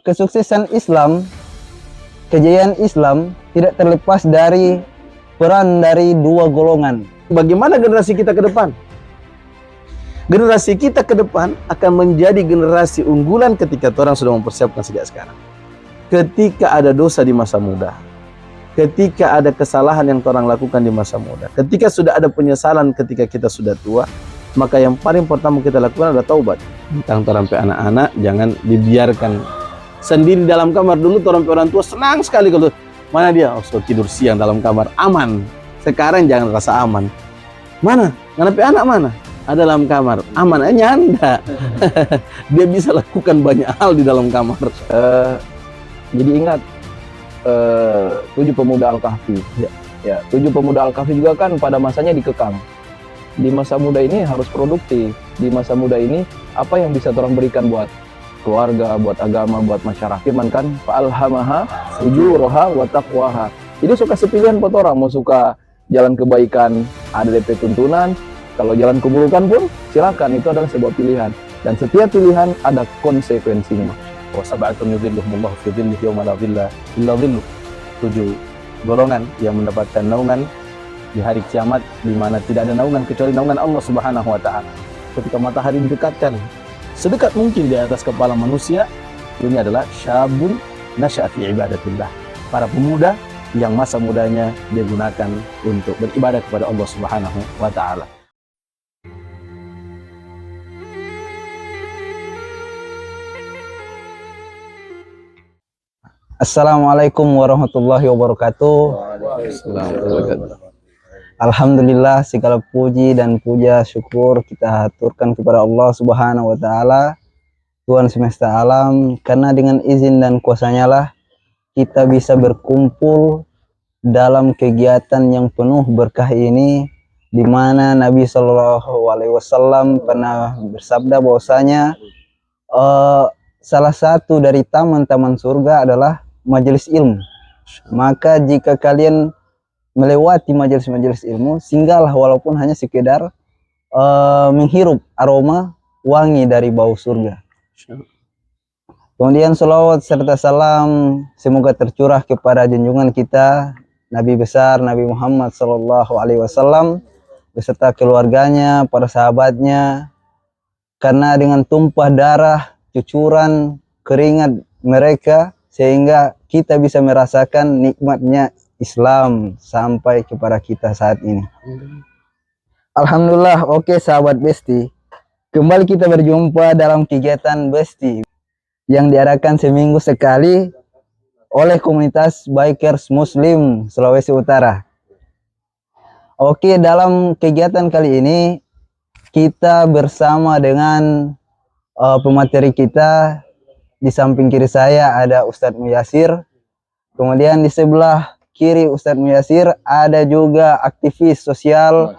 Kesuksesan Islam, kejayaan Islam tidak terlepas dari peran dari dua golongan. Bagaimana generasi kita ke depan? Generasi kita ke depan akan menjadi generasi unggulan ketika orang sudah mempersiapkan sejak sekarang. Ketika ada dosa di masa muda, ketika ada kesalahan yang orang lakukan di masa muda, ketika sudah ada penyesalan ketika kita sudah tua, maka yang paling pertama kita lakukan adalah taubat. Tentang sampai anak-anak jangan dibiarkan sendiri dalam kamar. Dulu orang tua senang sekali kalau mana dia, oh, so, tidur siang dalam kamar aman. Sekarang jangan rasa aman. Mana? Ngapain anak mana? Ada dalam kamar, aman aja Anda. Dia bisa lakukan banyak hal di dalam kamar. Jadi ingat 7 pemuda Al-Kahfi. Ya, 7 pemuda Al-Kahfi juga kan pada masanya dikekang. Di masa muda ini harus produktif. Di masa muda ini apa yang bisa orang berikan buat keluarga, buat agama, buat masyarakat? Firman kan, fa'alhamaha ujuraha wa taqwaha. Jadi suka sepilihan buat orang, mau suka jalan kebaikan ada DP tuntunan. Kalau jalan keburukan pun silakan, itu adalah sebuah pilihan, dan setiap pilihan ada konsekuensinya. Wa sab'atun yudhilluhumullahu fi dhillihi yawma la dhilla illa dhilluh. 7 golongan yang mendapatkan naungan di hari kiamat, di mana tidak ada naungan kecuali naungan Allah Subhanahu wa taala. Ketika matahari didekatkan sedekat mungkin di atas kepala manusia, ini adalah syabun nasya'a fi ibadatillah. Para pemuda yang masa mudanya dia gunakan untuk beribadah kepada Allah Subhanahu wa taala. Assalamualaikum warahmatullahi wabarakatuh. Alhamdulillah, segala puji dan puja syukur kita haturkan kepada Allah Subhanahu wa taala, Tuhan semesta alam, karena dengan izin dan kuasanya lah kita bisa berkumpul dalam kegiatan yang penuh berkah ini, di mana Nabi Shallallahu Alaihi Wasallam pernah bersabda bahwasanya salah satu dari taman-taman surga adalah majelis ilmu. Maka jika kalian melewati majelis-majelis ilmu, singgahlah walaupun hanya sekedar menghirup aroma wangi dari bau surga. Kemudian salawat serta salam semoga tercurah kepada junjungan kita Nabi besar Nabi Muhammad Sallallahu Alaihi Wasallam beserta keluarganya, para sahabatnya, karena dengan tumpah darah, cucuran keringat mereka sehingga kita bisa merasakan nikmatnya Islam sampai kepada kita saat ini. Alhamdulillah. Oke sahabat Besti, kembali kita berjumpa dalam kegiatan Besti yang diadakan seminggu sekali oleh komunitas Bikers Muslim Sulawesi Utara. Oke, dalam kegiatan kali ini kita bersama dengan pemateri kita. Di samping kiri saya ada Ustadz Muyasir. Kemudian di sebelah kiri Ustadz Muyasir ada juga aktivis sosial.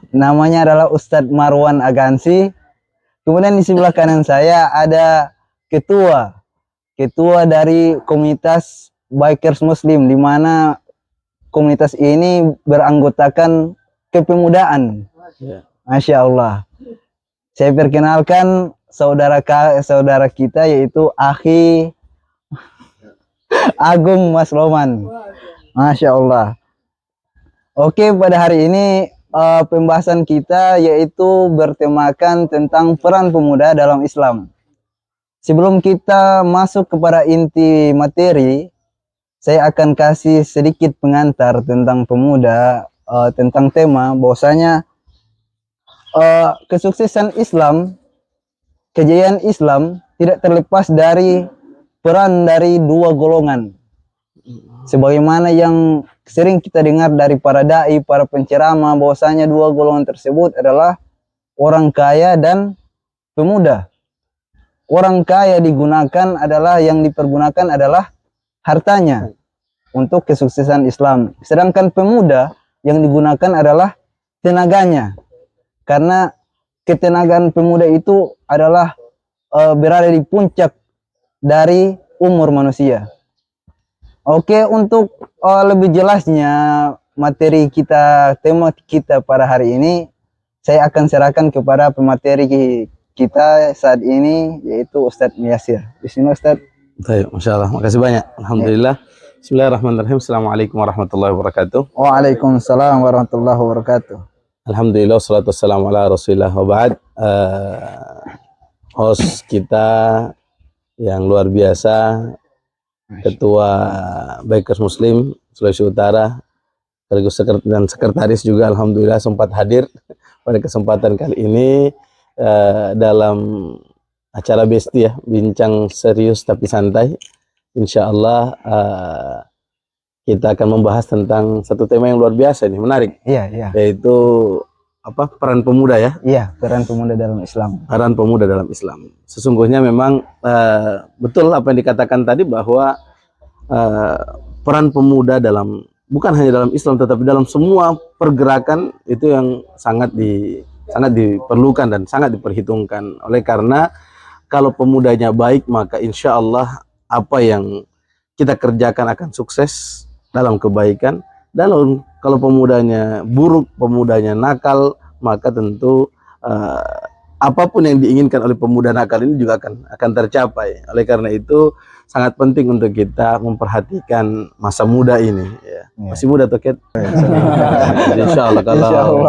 Namanya adalah Ustadz Marwan Agansi. Kemudian di sebelah kanan saya ada ketua dari komunitas Bikers Muslim, di mana komunitas ini beranggotakan kepemudaan. Masya Allah. Saya perkenalkan saudara kita, yaitu Akhi Agung Mas Roman. Masya Allah. Oke, pada hari ini pembahasan kita yaitu bertemakan tentang peran pemuda dalam Islam. Sebelum kita masuk kepada inti materi, saya akan kasih sedikit pengantar tentang pemuda, tentang tema bahwasanya kesuksesan Islam, kejayaan Islam tidak terlepas dari peran dari dua golongan. Sebagaimana yang sering kita dengar dari para dai, para penceramah, bahwasanya dua golongan tersebut adalah orang kaya dan pemuda. Orang kaya yang dipergunakan adalah hartanya untuk kesuksesan Islam. Sedangkan pemuda yang digunakan adalah tenaganya. Karena ketenagaan pemuda itu adalah berada di puncak dari umur manusia. Oke, untuk lebih jelasnya materi kita, tema kita pada hari ini, saya akan serahkan kepada pemateri kita saat ini yaitu Ustadz Yasir. Bismillah Ustadz. Baik, Masya Allah. Makasih banyak. Alhamdulillah. Bismillahirrahmanirrahim. Assalamualaikum warahmatullahi wabarakatuh. Waalaikumsalam warahmatullahi wabarakatuh. Alhamdulillah, wassalatu wassalamu ala rasulillah wa ba'd. Host kita yang luar biasa, Ketua Bikers Muslim Sulawesi Utara, dan sekretaris juga alhamdulillah sempat hadir pada kesempatan kali ini dalam acara Besti ya, bincang serius tapi santai. Insya Allah kita akan membahas tentang satu tema yang luar biasa nih, menarik. Iya. Yaitu apa, peran pemuda ya? Iya, peran pemuda dalam Islam. Peran pemuda dalam Islam. Sesungguhnya memang betul apa yang dikatakan tadi bahwa peran pemuda dalam, bukan hanya dalam Islam tetapi dalam semua pergerakan itu yang sangat diperlukan dan sangat diperhitungkan. Oleh karena kalau pemudanya baik, maka insya Allah apa yang kita kerjakan akan sukses dalam kebaikan. Dan kalau pemudanya buruk, pemudanya nakal, maka tentu apapun yang diinginkan oleh pemuda nakal ini juga akan tercapai. Oleh karena itu sangat penting untuk kita memperhatikan masa muda ini. Ya. Masih muda tuh, Ket? Insya Allah kalau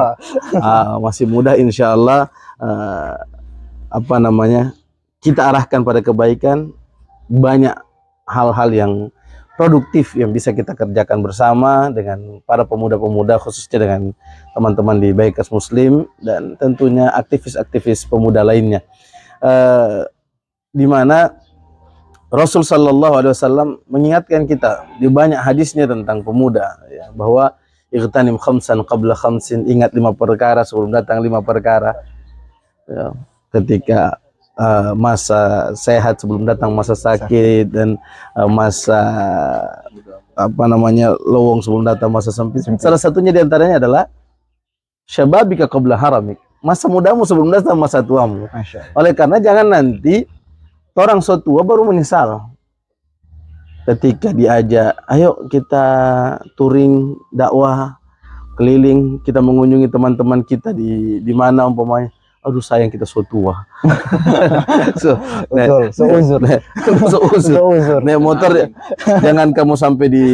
masih muda, insya Allah kita arahkan pada kebaikan. Banyak hal-hal yang produktif yang bisa kita kerjakan bersama dengan para pemuda-pemuda, khususnya dengan teman-teman di Bikers Muslim dan tentunya aktivis-aktivis pemuda lainnya, di mana Rasul Shallallahu Alaihi Wasallam mengingatkan kita di banyak hadisnya tentang pemuda, ya, bahwa ightanim khamsan qabla khamsin, ingat 5 perkara sebelum datang 5 perkara, ya, ketika masa sehat sebelum datang masa sakit, dan masa lowong sebelum datang masa sempit. Salah satunya diantaranya adalah syababika qabla haramik, masa mudamu sebelum datang masa tuamu. Oleh karena jangan nanti orang so tua baru menyesal ketika diajak, ayo kita touring dakwah keliling, kita mengunjungi teman-teman kita di mana umpamanya. Aduh sayang kita so tua. Seuzur. Naik motor jangan kamu sampai di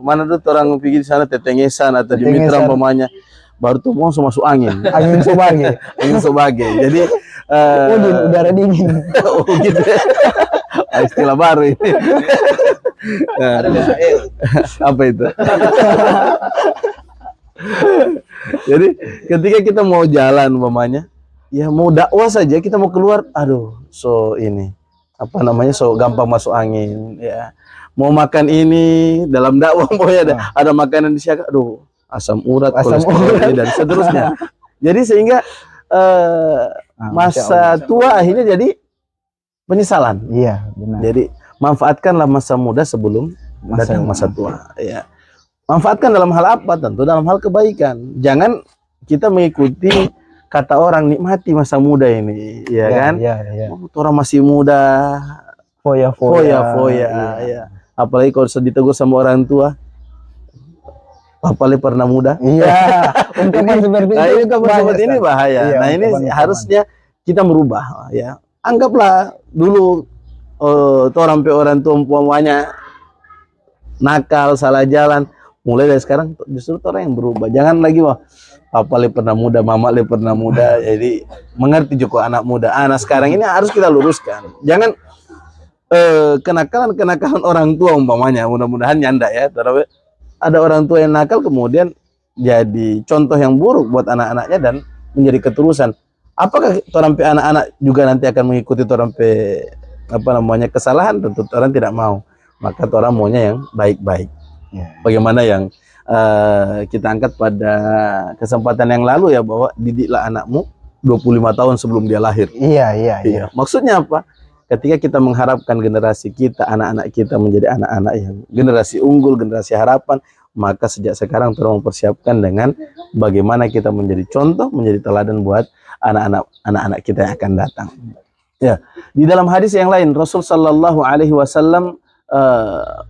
mana tuh orang pergi di sana Tetengesan atau di Mitra umpamanya, baru tuh mau masuk angin. Angin sobage. Jadi udara dingin. Oh gitu. Istilah baru ini. Apa itu? Jadi ketika kita mau jalan umpamanya, ya mau dakwah saja, kita mau keluar, aduh so gampang masuk angin, ya. Mau makan ini dalam dakwah ada makanan di siaga, aduh asam urat, kolesterol dan seterusnya. Jadi sehingga masa tua akhirnya jadi penyesalan. Iya, benar. Jadi manfaatkanlah masa muda sebelum datang masa tua, ya. Manfaatkan dalam hal apa? Tentu dalam hal kebaikan. Jangan kita mengikuti kata orang, nikmati masa muda ini, ya kan? Iya. Orang masih muda, foya. Ya. Apalagi kalau ditegur sama orang tua, apalagi pernah muda. Iya. Ungkapan seperti ini bahaya. Iya, nah ini harusnya kita merubah, ya. Anggaplah dulu orang tua umpamanya nakal, salah jalan. Mulai dari sekarang justru orang yang berubah. Jangan lagi papa le pernah muda, mama le pernah muda. Jadi mengerti juga anak muda. Anak sekarang ini harus kita luruskan. Jangan kenakalan orang tua umpamanya. Mudah-mudahan nyanda ya. Tapi ada orang tua yang nakal kemudian jadi contoh yang buruk buat anak-anaknya dan menjadi keterusan. Apakah torampe anak-anak juga nanti akan mengikuti torampe kesalahan? Tentu orang tidak mau. Maka orang maunya yang baik-baik. Bagaimana yang kita angkat pada kesempatan yang lalu ya, bahwa didiklah anakmu 25 tahun sebelum dia lahir. Iya. Maksudnya apa? Ketika kita mengharapkan generasi kita, anak-anak kita menjadi anak-anak yang generasi unggul, generasi harapan, maka sejak sekarang terus mempersiapkan dengan bagaimana kita menjadi contoh, menjadi teladan buat anak-anak kita yang akan datang. Ya, di dalam hadis yang lain Rasul Shallallahu Alaihi Wasallam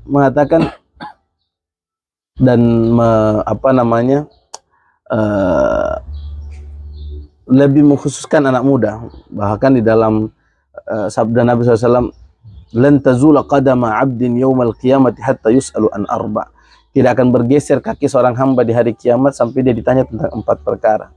mengatakan dan lebih mengkhususkan anak muda. Bahkan di dalam sabda Nabi SAW, lan tazula qadama 'abdin yaumal qiyamati hatta yus'alu an arba. Tidak akan bergeser kaki seorang hamba di hari kiamat sampai dia ditanya tentang 4 perkara.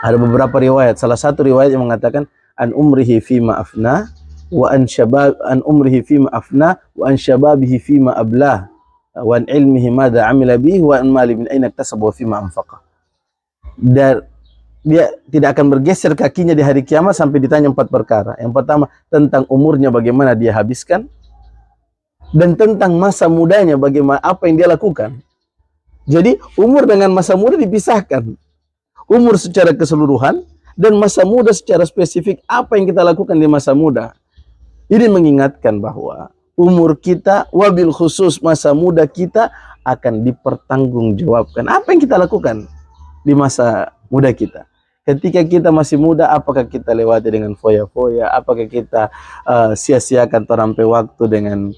Ada beberapa riwayat. Salah satu riwayat yang mengatakan an umrihi fima afna wa an umrihi fima afna wa an shababihi fima ablah wa an ilmihi madza amila bihi wa an mali min aina iktasaba wa fima anfaqa. Dan dia tidak akan bergeser kakinya di hari kiamat sampai ditanya 4 perkara. Yang pertama, tentang umurnya bagaimana dia habiskan, dan tentang masa mudanya bagaimana apa yang dia lakukan. Jadi umur dengan masa muda dipisahkan. Umur secara keseluruhan dan masa muda secara spesifik, apa yang kita lakukan di masa muda. Ini mengingatkan bahwa umur kita, wabil khusus masa muda kita, akan dipertanggungjawabkan. Apa yang kita lakukan di masa muda kita? Ketika kita masih muda, apakah kita lewati dengan foya-foya? Apakah kita sia-siakan terampai waktu dengan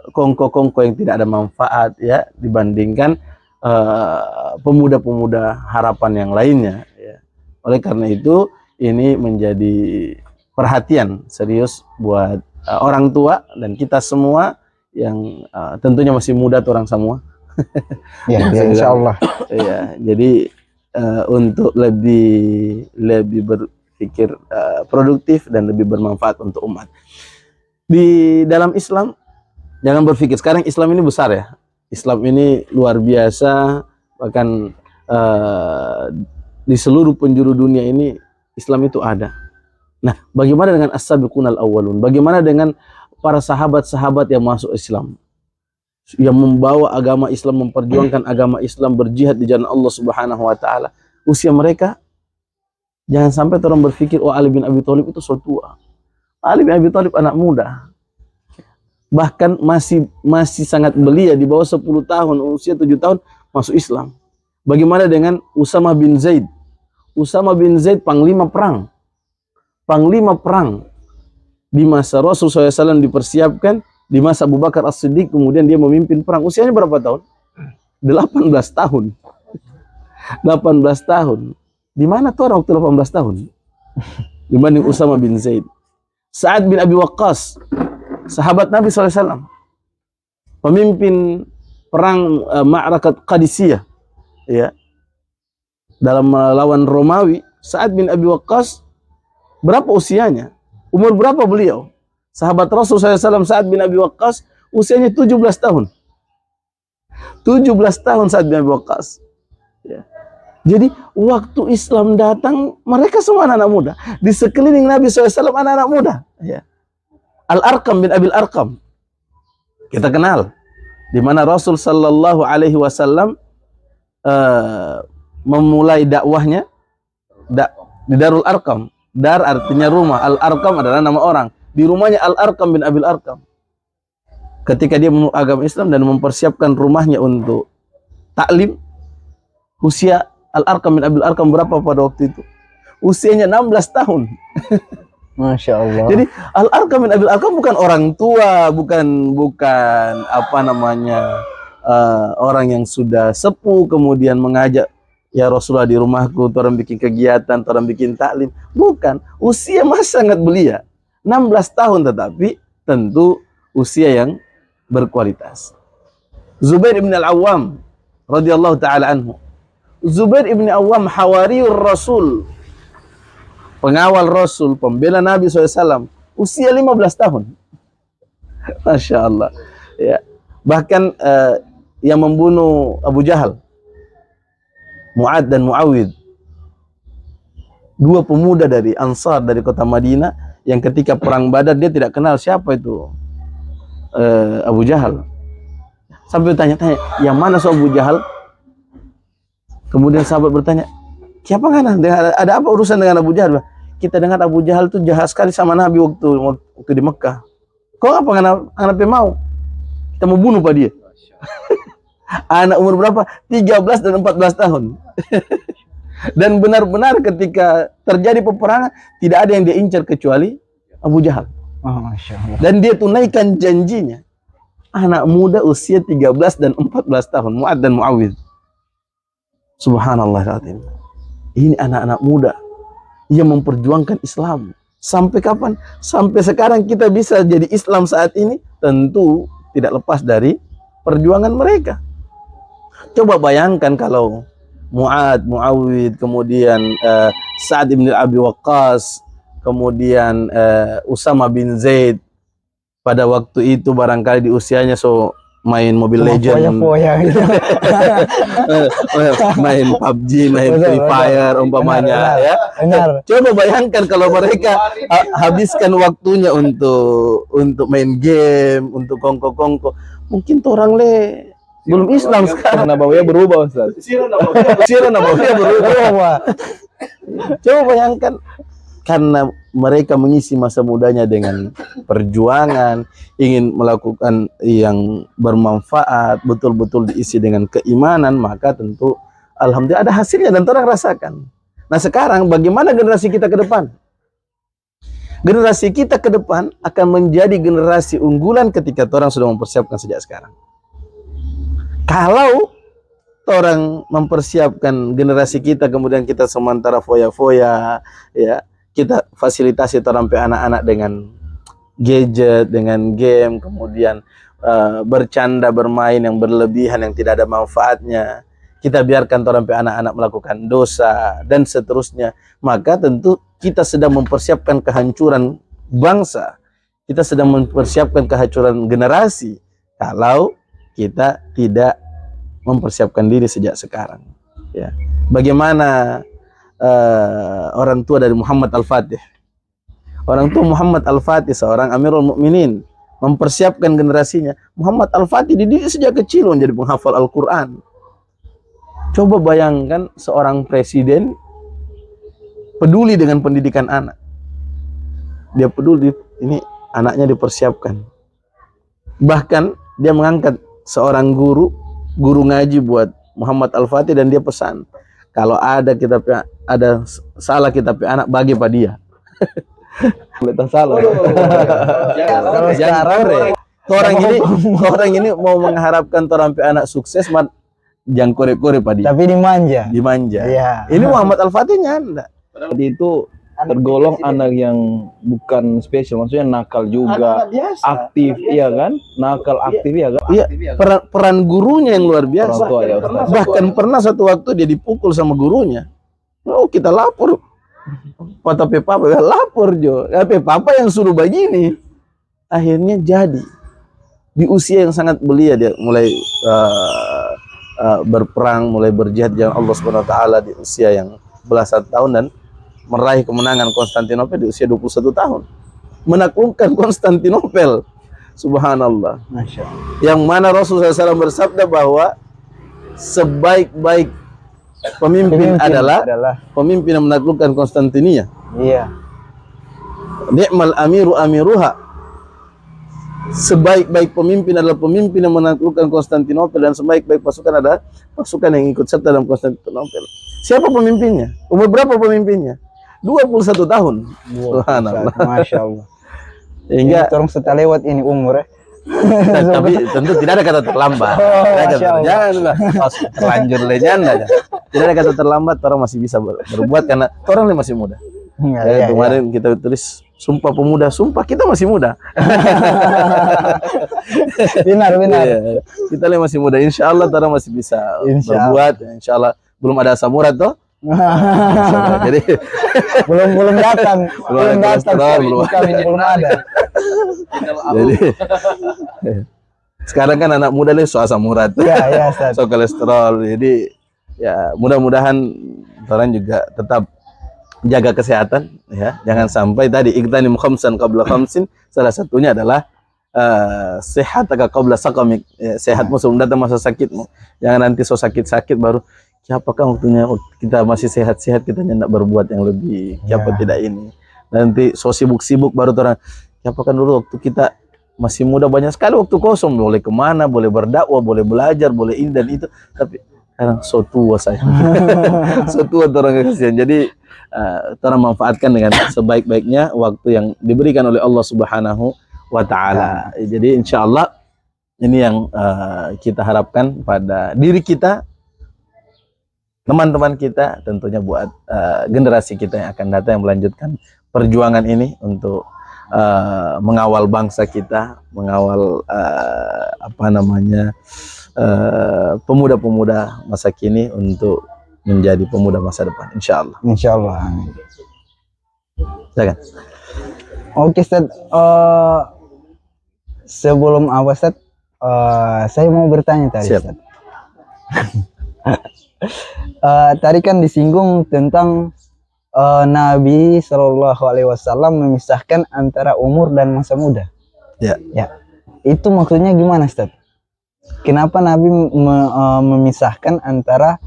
kongko-kongko yang tidak ada manfaat, ya, dibandingkan pemuda-pemuda harapan yang lainnya, ya. Oleh karena itu, ini menjadi perhatian serius buat orang tua dan kita semua yang tentunya masih muda tuh orang semua. Ya, insya Allah. Ya, jadi untuk lebih berpikir produktif dan lebih bermanfaat untuk umat. Di dalam Islam, jangan berpikir sekarang Islam ini besar, ya. Islam ini luar biasa, bahkan di seluruh penjuru dunia ini Islam itu ada. Nah, bagaimana dengan as-sabiqunal awwalun? Bagaimana dengan para sahabat-sahabat yang masuk Islam, yang membawa agama Islam, memperjuangkan agama Islam, berjihad di jalan Allah Subhanahu wa taala? Usia mereka, jangan sampai orang berpikir, oh, Ali bin Abi Thalib itu so tua. Ali bin Abi Thalib anak muda. Bahkan masih sangat belia, di bawah 10 tahun, usia 7 tahun masuk Islam. Bagaimana dengan Usamah bin Zaid? Usamah bin Zaid panglima perang. Panglima perang di masa Rasulullah SAW dipersiapkan, di masa Abu Bakar As-Siddiq, kemudian dia memimpin perang. Usianya berapa tahun? 18 tahun. 18 tahun. Di mana tuh orang waktu 18 tahun? Dibanding Usamah bin Zaid. Sa'ad bin Abi Waqqas, sahabat Nabi SAW, pemimpin perang Ma'rakat Qadisiyah, ya, dalam melawan Romawi. Sa'ad bin Abi Waqqas, berapa usianya? Umur berapa beliau? Sahabat Rasul SAW Sa'ad bin Abi Waqqas usianya 17 tahun. 17 tahun Sa'ad bin Abi Waqqas. Ya. Jadi waktu Islam datang, mereka semua anak-anak muda. Di sekeliling Nabi SAW anak-anak muda. Ya. Al-Arqam bin Abil Arqam, kita kenal, di mana Rasul Sallallahu Alaihi Wasallam memulai dakwahnya di Darul Arqam. Dar artinya rumah, Al-Arqam adalah nama orang. Di rumahnya Al-Arqam bin Abil Arqam. Ketika dia memeluk agama Islam dan mempersiapkan rumahnya untuk taklim, usia Al-Arqam bin Abil Arqam berapa pada waktu itu? Usianya 16 tahun. Masya Allah. Jadi Al-Arqam bin Abil Arqam bukan orang tua, bukan apa namanya, orang yang sudah sepuh kemudian mengajak, ya Rasulullah di rumahku, orang bikin kegiatan, orang bikin taklim. Bukan, usia masih sangat belia. 16 tahun, tetapi tentu usia yang berkualitas. Zubair ibn al-Awwam radhiyallahu taala anhu. Zubair ibn Awwam hawariur Rasul, pengawal Rasul, pembela Nabi SAW, usia 15 tahun. Masya Allah. Ya. Bahkan yang membunuh Abu Jahal, Mu'ad dan Mu'awid, dua pemuda dari Ansar, dari kota Madinah, yang ketika perang Badar dia tidak kenal siapa itu Abu Jahal. Sampai tanya-tanya, yang mana Abu Jahal? Kemudian sahabat bertanya, siapa kan? Ada apa urusan dengan Abu Jahal? Kita dengar Abu Jahal itu jahat sekali sama Nabi waktu di Mekah. Kok apa kenapa mau? Kita mau bunuh Pak dia. Anak umur berapa? 13 dan 14 tahun. Dan benar-benar ketika terjadi peperangan, tidak ada yang dia incar kecuali Abu Jahal. Oh, Masya Allah. Dan dia tunaikan janjinya. Anak muda usia 13 dan 14 tahun, Mu'ad dan Mu'awid. Subhanallah. Ini anak-anak muda yang memperjuangkan Islam. Sampai kapan? Sampai sekarang kita bisa jadi Islam saat ini, tentu tidak lepas dari perjuangan mereka. Coba bayangkan kalau Muawid, kemudian Sa'ad bin Abi Waqqas, kemudian Usama bin Zaid, pada waktu itu barangkali di usianya main Mobile Legends, gitu. main PUBG, main Free Fire umpamanya, ya. Benar. Coba bayangkan kalau mereka habiskan waktunya untuk main game, untuk kongko-kongko, mungkin orang belum Islam sekarang. Nabawiyah berubah, Ustaz. Sirah Nabawiyah berubah. Coba bayangkan, karena mereka mengisi masa mudanya dengan perjuangan, ingin melakukan yang bermanfaat, betul-betul diisi dengan keimanan, maka tentu alhamdulillah ada hasilnya dan orang rasakan. Nah sekarang bagaimana generasi kita ke depan? Generasi kita ke depan akan menjadi generasi unggulan ketika orang sudah mempersiapkan sejak sekarang. Kalau orang mempersiapkan generasi kita, kemudian kita sementara foya-foya, ya, kita fasilitasi orang anak-anak dengan gadget, dengan game, kemudian bercanda, bermain yang berlebihan, yang tidak ada manfaatnya, kita biarkan orang anak-anak melakukan dosa dan seterusnya, maka tentu kita sedang mempersiapkan kehancuran bangsa, kita sedang mempersiapkan kehancuran generasi kalau kita tidak mempersiapkan diri sejak sekarang, ya. Bagaimana orang tua dari Muhammad Al-Fatih, orang tua Muhammad Al-Fatih, seorang Amirul Mukminin, mempersiapkan generasinya. Muhammad Al-Fatih dididik sejak kecil menjadi penghafal Al-Quran. Coba bayangkan seorang presiden peduli dengan pendidikan anak. Dia peduli, ini anaknya dipersiapkan. Bahkan dia mengangkat seorang guru ngaji buat Muhammad Al-Fatih, dan dia pesan, kalau ada salah kita anak, bagi pada dia. Boleh salah. Kalau sekarang orang ini mau mengharapkan orang anak sukses, jangan kore-kore pada dia. Tapi dimanja. Iya. Ini Muhammad Al-Fatih nyanda. Jadi itu tergolong anak yang bukan spesial, maksudnya nakal juga, aktif, iya kan? Nakal, aktif, ya kan? Iya, peran gurunya yang luar biasa. Orang tua, ya, Ustaz. Bahkan pernah satu waktu dia dipukul sama gurunya. Oh, kita lapor. Kata Papa, lapor Jo. Papa yang suruh begini. Akhirnya jadi. Di usia yang sangat belia dia mulai berperang, mulai berjihad jalan Allah Subhanahu wa taala di usia yang belasan tahun, dan meraih kemenangan Konstantinopel di usia 21 tahun. Menaklukkan Konstantinopel. Subhanallah. Masya Allah. Yang mana Rasulullah SAW bersabda bahwa sebaik-baik pemimpin adalah pemimpin yang menaklukkan Konstantinia. Iya. Ni'mal amiru amiruha. Sebaik-baik pemimpin adalah pemimpin yang menaklukkan Konstantinopel, dan sebaik-baik pasukan adalah pasukan yang ikut serta dalam Konstantinopel. Siapa pemimpinnya? Umur berapa pemimpinnya? 21 tahun. Subhanallah. Masya Allah. Hingga orang setelah lewat ini umur ya. tapi tentu tidak ada kata terlambat. Janganlah terlanjur lenyanda. Tidak ada kata terlambat, orang masih bisa berbuat karena orang masih muda. Kemarin kita tulis Sumpah Pemuda, sumpah kita masih muda. Benar. Ya, kita masih muda. Insya Allah orang masih bisa berbuat. Insya Allah belum ada asam urat toh. Jadi belum datang, belum ada. Jadi sekarang kan anak muda nih so asam urat, so kolesterol. Jadi ya mudah-mudahan orang juga tetap jaga kesehatan, ya. Jangan sampai tadi igtanim khamsan qabla khamsin, salah satunya adalah sehat agak qabla sakamik, ya, sehatmu sebelum datang masa sakitmu. Jangan nanti so sakit-sakit baru apakah waktunya kita masih sehat-sehat kita hendak berbuat yang lebih, siapa tidak ini. Nanti so sibuk-sibuk baru orang, apakah dulu waktu kita masih muda banyak sekali waktu kosong, boleh kemana, boleh berdakwah, boleh belajar, boleh ini dan itu, tapi sekarang so tua saya. So tua orang kasihan. Jadi orang manfaatkan dengan sebaik-baiknya waktu yang diberikan oleh Allah Subhanahu wa taala. Jadi insya Allah ini yang kita harapkan pada diri kita, teman-teman kita, tentunya buat generasi kita yang akan datang yang melanjutkan perjuangan ini untuk mengawal bangsa kita, mengawal pemuda-pemuda masa kini untuk menjadi pemuda masa depan, insya Allah. Insya Allah. Amin. Silakan. Oke, Ustaz. Sebelum Ustaz, saya mau bertanya tadi. Siap. Ustaz. Tadi kan disinggung tentang Nabi Shallallahu Alaihi Wasallam memisahkan antara umur dan masa muda. Ya. Ya. Itu maksudnya gimana, Ustaz? Kenapa Nabi memisahkan antara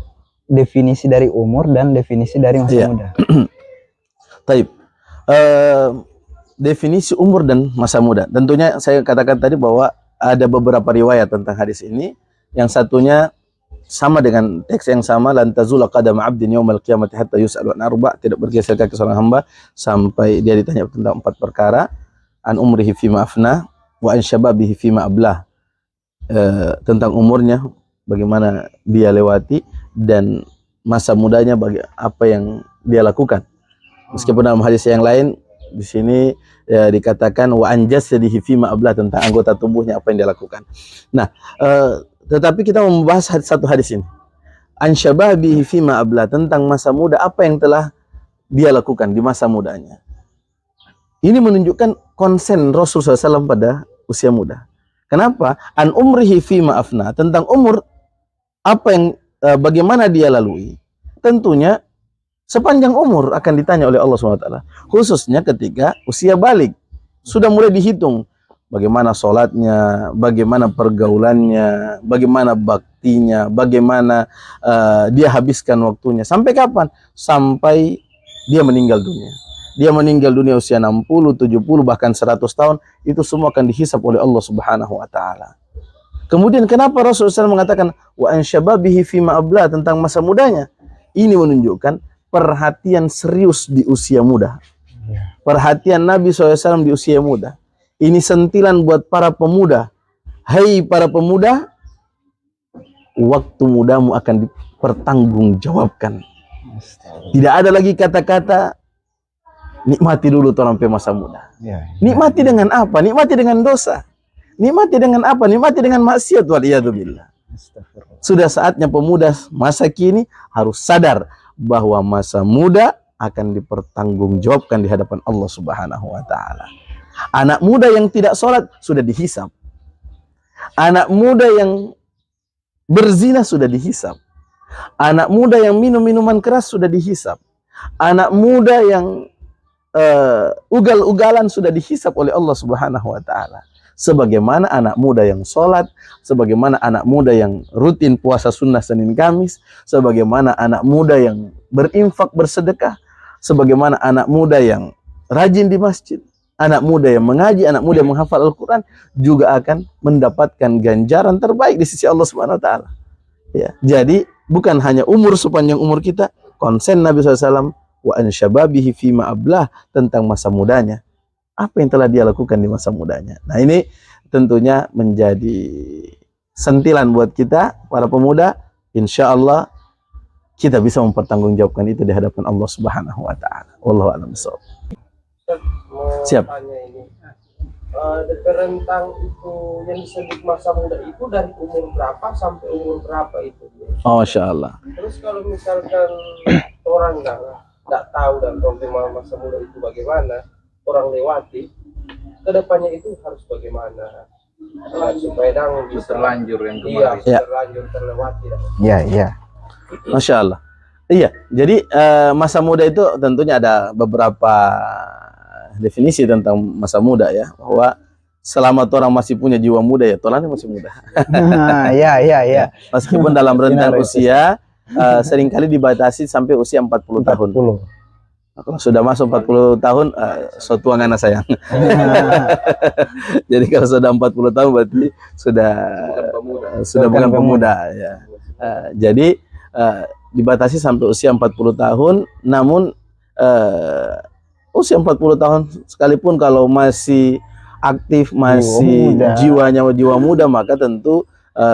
definisi dari umur dan definisi dari masa Ya. muda? Taib. Definisi umur dan masa muda. Tentunya saya katakan tadi bahwa ada beberapa riwayat tentang hadis ini. Yang satunya sama dengan teks yang sama, lan tazula qadama 'abdin yaumal qiyamati hatta yus'alu an arba', tidak bergeser kaki seorang hamba sampai dia ditanya tentang 4 perkara, an umrihi fima afna wa an syababihi fima ablah. Tentang umurnya bagaimana dia lewati dan masa mudanya bagi apa yang dia lakukan. Meskipun dalam hadis yang lain di sini dikatakan wa anjas jasadihi fima ablah, tentang anggota tubuhnya apa yang dia lakukan. Nah, tetapi kita membahas satu hadis ini. An syababihi fima ablah, tentang masa muda apa yang telah dia lakukan di masa mudanya. Ini menunjukkan konsen Rasulullah SAW pada usia muda. Kenapa? An umrihi fima afna, tentang umur apa yang bagaimana dia lalui. Tentunya sepanjang umur akan ditanya oleh Allah SWT, khususnya ketika usia balik, sudah mulai dihitung bagaimana sholatnya, bagaimana pergaulannya, bagaimana baktinya, bagaimana dia habiskan waktunya, sampai kapan? Sampai dia meninggal dunia. Dia meninggal dunia usia 60, 70, bahkan 100 tahun, itu semua akan dihisap oleh Allah Subhanahu wa taala. Kemudian kenapa Rasulullah SAW mengatakan wa an syababihi fima abla, tentang masa mudanya? Ini menunjukkan perhatian serius di usia muda. Perhatian Nabi SAW di usia muda. Ini sentilan buat para pemuda. Hai para pemuda, waktu mudamu akan dipertanggungjawabkan. Tidak ada lagi kata-kata nikmati dulu tuh sampai masa muda. Nikmati dengan apa? Nikmati dengan dosa. Nikmati dengan apa? Nikmati dengan maksiat, waliyadzubillah. Sudah saatnya pemuda masa kini harus sadar bahwa masa muda akan dipertanggungjawabkan di hadapan Allah Subhanahu wa taala. Anak muda yang tidak sholat sudah dihisap. Anak muda yang berzina sudah dihisap. Anak muda yang minum minuman keras sudah dihisap. Anak muda yang ugal-ugalan sudah dihisap oleh Allah Subhanahu wa taala. Sebagaimana anak muda yang sholat, sebagaimana anak muda yang rutin puasa sunnah Senin Kamis, sebagaimana anak muda yang berinfak bersedekah, sebagaimana anak muda yang rajin di masjid, anak muda yang mengaji, anak muda yang menghafal Al-Quran juga akan mendapatkan ganjaran terbaik di sisi Allah Subhanahu wa taala. Ya, jadi bukan hanya umur sepanjang umur kita, konsen Nabi SAW wa an syababihi fima ablah, tentang masa mudanya. Apa yang telah dia lakukan di masa mudanya. Nah, ini tentunya menjadi sentilan buat kita para pemuda. Insya Allah kita bisa mempertanggungjawabkan itu di hadapan Allah Subhanahu wa taala. Wallahu a'lam bishawab. Siap. Rentang itu yang disebut masa muda itu dari umur berapa sampai umur berapa itu? Oh, Masya Allah. Terus kalau misalkan orang nggak tahu dan problema masa muda itu bagaimana, orang lewati, kedepannya itu harus bagaimana supaya dang bisa terlanjur yang iya, kemarin. terlanjur terlewati. Iya, iya. Masya Allah. Iya, jadi masa muda itu tentunya ada beberapa definisi tentang masa muda ya, bahwa selama orang masih punya jiwa muda ya, tolanya masih muda. Iya, iya, iya. Meskipun dalam rentang usia seringkali dibatasi sampai usia 40 tahun. 40. Kalau sudah masuk 40 tahun, suatu anak sayang. Jadi kalau sudah 40 tahun berarti sudah bukan pemuda ya. Jadi dibatasi sampai usia 40 tahun, namun usia 40 tahun sekalipun kalau masih aktif, masih jiwa muda, maka tentu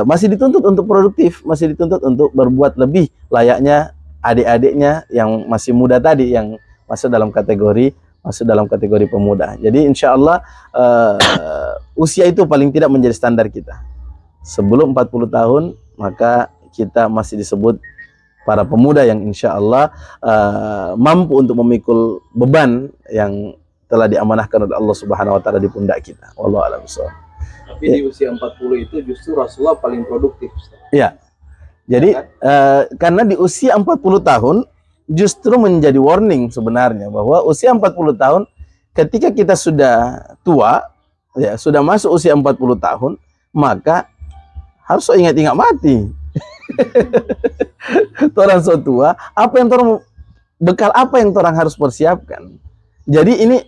masih dituntut untuk produktif, masih dituntut untuk berbuat lebih layaknya adik-adiknya yang masih muda tadi, yang masuk dalam kategori pemuda. Jadi insya Allah usia itu paling tidak menjadi standar kita. Sebelum 40 tahun maka kita masih disebut para pemuda yang insya Allah mampu untuk memikul beban yang telah diamanahkan oleh Allah Subhanahu wa taala di pundak kita. Wallahu a'lam bishawab. Tapi di usia 40 itu justru Rasulullah paling produktif, Ustaz. Iya. Jadi karena di usia 40 tahun justru menjadi warning sebenarnya bahwa usia 40 tahun ketika kita sudah tua, ya sudah masuk usia 40 tahun, maka harus ingat-ingat mati. Orang so tua, bekal apa yang orang harus persiapkan. Jadi ini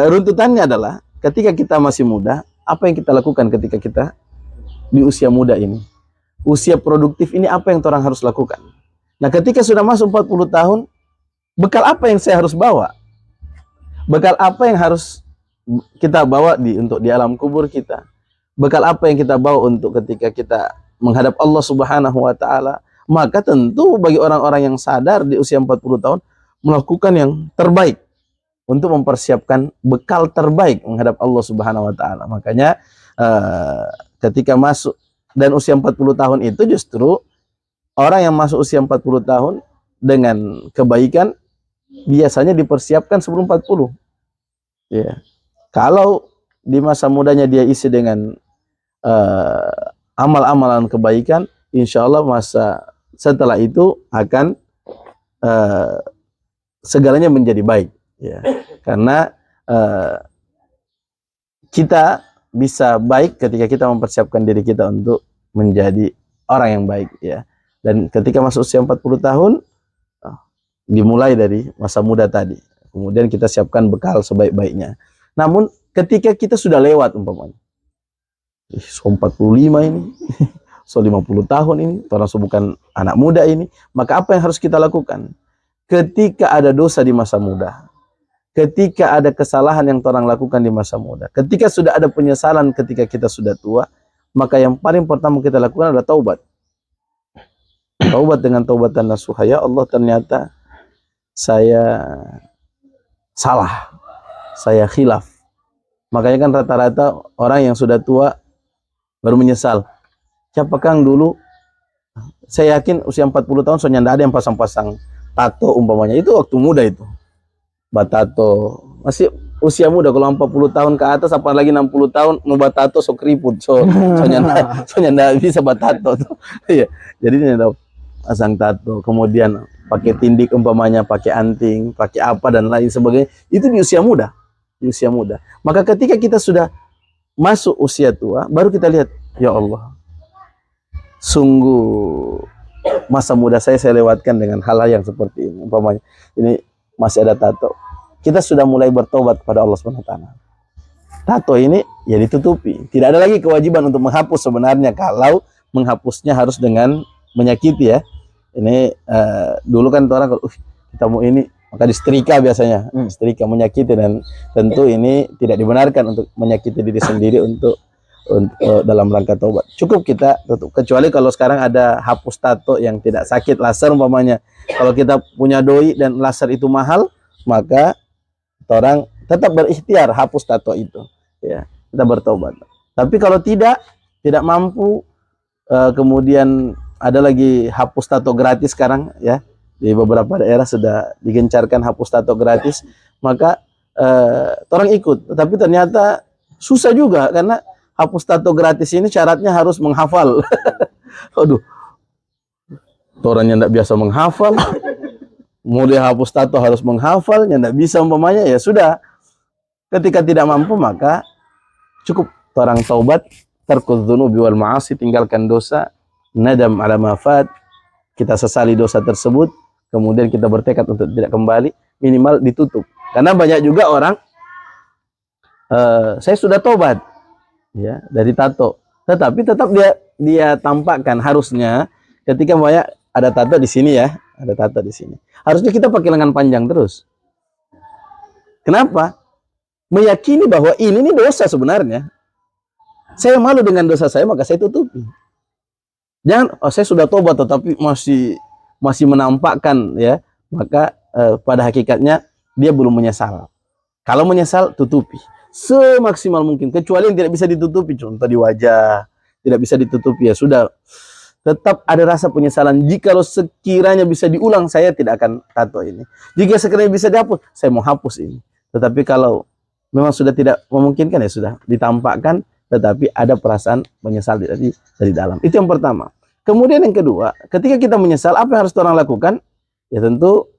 runtutannya adalah ketika kita masih muda, apa yang kita lakukan ketika kita di usia muda ini? Usia produktif ini apa yang orang harus lakukan? Nah, ketika sudah masuk 40 tahun, bekal apa yang saya harus bawa? Bekal apa yang harus kita bawa untuk di alam kubur kita? Bekal apa yang kita bawa untuk ketika kita menghadap Allah Subhanahu wa taala? Maka tentu bagi orang-orang yang sadar di usia 40 tahun melakukan yang terbaik untuk mempersiapkan bekal terbaik menghadap Allah Subhanahu wa taala. Makanya ketika masuk dan usia 40 tahun itu justru orang yang masuk usia 40 tahun dengan kebaikan biasanya dipersiapkan sebelum 40. Ya. Kalau di masa mudanya dia isi dengan amal-amalan kebaikan, insya Allah masa setelah itu akan segalanya menjadi baik. Ya, karena kita bisa baik ketika kita mempersiapkan diri kita untuk menjadi orang yang baik, ya. Dan ketika masuk usia 40 tahun dimulai dari masa muda tadi. Kemudian kita siapkan bekal sebaik-baiknya. Namun ketika kita sudah lewat umpamanya, so 45 ini, so 50 tahun ini, orang so bukan anak muda ini, maka apa yang harus kita lakukan? Ketika ada dosa di masa muda, ketika ada kesalahan yang orang lakukan di masa muda, ketika sudah ada penyesalan ketika kita sudah tua, maka yang paling pertama kita lakukan adalah taubat. Taubat dengan taubatan nasuha. Ya Allah, ternyata saya salah, saya khilaf. Makanya kan rata-rata orang yang sudah tua baru menyesal. Siapa Kang dulu? Saya yakin usia 40 tahun soalnya tidak ada yang pasang-pasang tato umpamanya. Itu waktu muda itu. Batato masih usia muda. Kalau 40 tahun ke atas apalagi 60 tahun mau batato so keriput. Soalnya tidak bisa batato tuh. Iya. Jadi tidak pasang tato, kemudian pakai tindik umpamanya, pakai anting, pakai apa dan lain sebagainya. Itu di usia muda. Di usia muda. Maka ketika kita sudah masuk usia tua, baru kita lihat, ya Allah, sungguh masa muda saya lewatkan dengan hal-hal yang seperti ini. Umpamanya ini masih ada tato. Kita sudah mulai bertobat kepada Allah SWT. Tato ini ya ditutupi. Tidak ada lagi kewajiban untuk menghapus sebenarnya. Kalau menghapusnya harus dengan menyakiti, ya. Ini dulu kan orang kalau kita mau ini maka disetrika biasanya, setrika menyakiti, dan tentu ini tidak dibenarkan untuk menyakiti diri sendiri untuk dalam rangka taubat. Cukup kita tutup. Kecuali kalau sekarang ada hapus tato yang tidak sakit, laser umpamanya. Kalau kita punya doi dan laser itu mahal, maka orang tetap berikhtiar hapus tato itu. Ya, kita bertobat. Tapi kalau tidak mampu, kemudian ada lagi hapus tato gratis sekarang, ya. Di beberapa daerah sudah digencarkan hapus tato gratis, maka orang ikut. Tapi ternyata susah juga karena hapus tato gratis ini syaratnya harus menghafal. Aduh, orang yang tidak biasa menghafal, mau dia hapus tato harus menghafal, yang tidak bisa umpamanya, ya sudah. Ketika tidak mampu maka cukup orang taubat, tarkudz dzunubi wal ma'asi, tinggalkan dosa, nadam ala mafat, kita sesali dosa tersebut, kemudian kita bertekad untuk tidak kembali, minimal ditutup. Karena banyak juga orang, saya sudah tobat, ya, dari tato, tetapi tetap dia tampakkan. Harusnya ketika banyak ada tato di sini, ya, ada tato di sini, harusnya kita pakai lengan panjang terus. Kenapa? Meyakini bahwa ini dosa sebenarnya. Saya malu dengan dosa saya, maka saya tutupi. Jangan, oh, saya sudah tobat tetapi masih menampakkan, ya, maka pada hakikatnya dia belum menyesal. Kalau menyesal, tutupi semaksimal mungkin, kecuali yang tidak bisa ditutupi, contoh di wajah tidak bisa ditutupi, ya sudah, tetap ada rasa penyesalan. Jikalau sekiranya bisa diulang, saya tidak akan tato ini. Jika sekiranya bisa dihapus, saya mau hapus ini. Tetapi kalau memang sudah tidak memungkinkan, ya sudah ditampakkan, tetapi ada perasaan menyesal dari dalam. Itu yang pertama. Kemudian yang kedua, ketika kita menyesal, apa yang harus orang lakukan? Ya tentu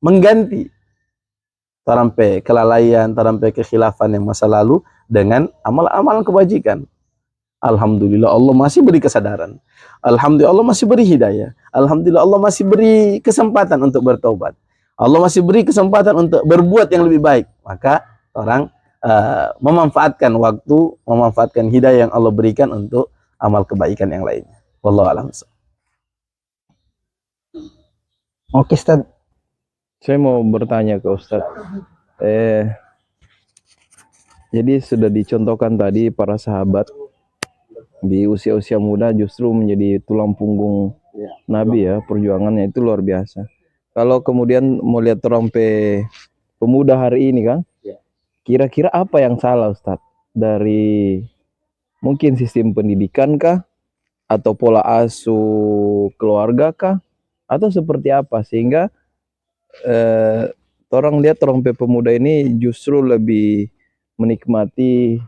mengganti tarampe kelalaian, tarampe kekhilafan yang masa lalu dengan amal-amalan kebajikan. Alhamdulillah Allah masih beri kesadaran. Alhamdulillah Allah masih beri hidayah. Alhamdulillah Allah masih beri kesempatan untuk bertobat. Allah masih beri kesempatan untuk berbuat yang lebih baik. Maka orang memanfaatkan waktu, memanfaatkan hidayah yang Allah berikan untuk amal kebaikan yang lainnya. Wallahu a'lam. Oke, Ustaz. Saya mau bertanya ke Ustadz. Jadi sudah dicontohkan tadi para sahabat di usia-usia muda justru menjadi tulang punggung Nabi, ya, perjuangannya itu luar biasa. Kalau kemudian mau lihat trompe pemuda hari ini, kan, kira-kira apa yang salah, Ustadz? Dari mungkin sistem pendidikan kah? Atau pola asuh keluarga kah? Atau seperti apa? Sehingga orang lihat trompe pemuda ini justru lebih menikmati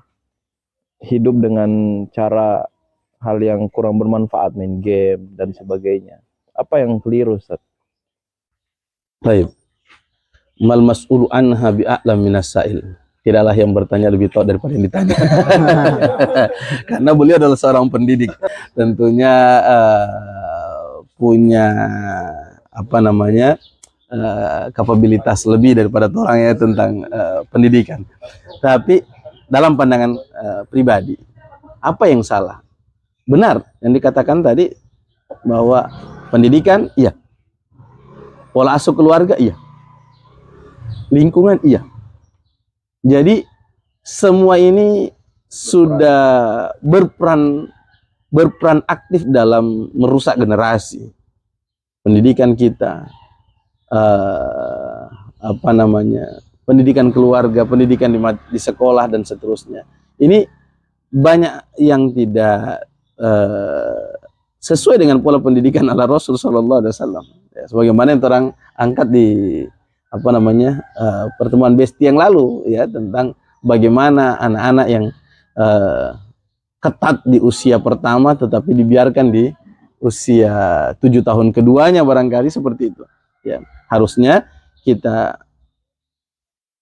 hidup dengan cara hal yang kurang bermanfaat, main game dan sebagainya. Apa yang keliru, Ustaz? Baik. Mal mas'ulu anha bi'a'lam minas sa'il. Tidaklah yang bertanya lebih tahu daripada yang ditanya. Karena beliau adalah seorang pendidik. Tentunya punya apa namanya? Kapabilitas lebih daripada orangnya tentang pendidikan. Tapi dalam pandangan pribadi, apa yang salah? Benar yang dikatakan tadi bahwa pendidikan iya, pola asuh keluarga iya, lingkungan iya. Jadi semua ini sudah berperan aktif dalam merusak generasi. Pendidikan kita, apa namanya, pendidikan keluarga, pendidikan di sekolah dan seterusnya. Ini banyak yang tidak sesuai dengan pola pendidikan ala Rasul Sallallahu Alaihi Wasallam. Ya, sebagaimana yang terang angkat di apa namanya pertemuan besti yang lalu, ya, tentang bagaimana anak-anak yang ketat di usia pertama tetapi dibiarkan di usia 7 tahun keduanya, barangkali seperti itu. Ya, harusnya kita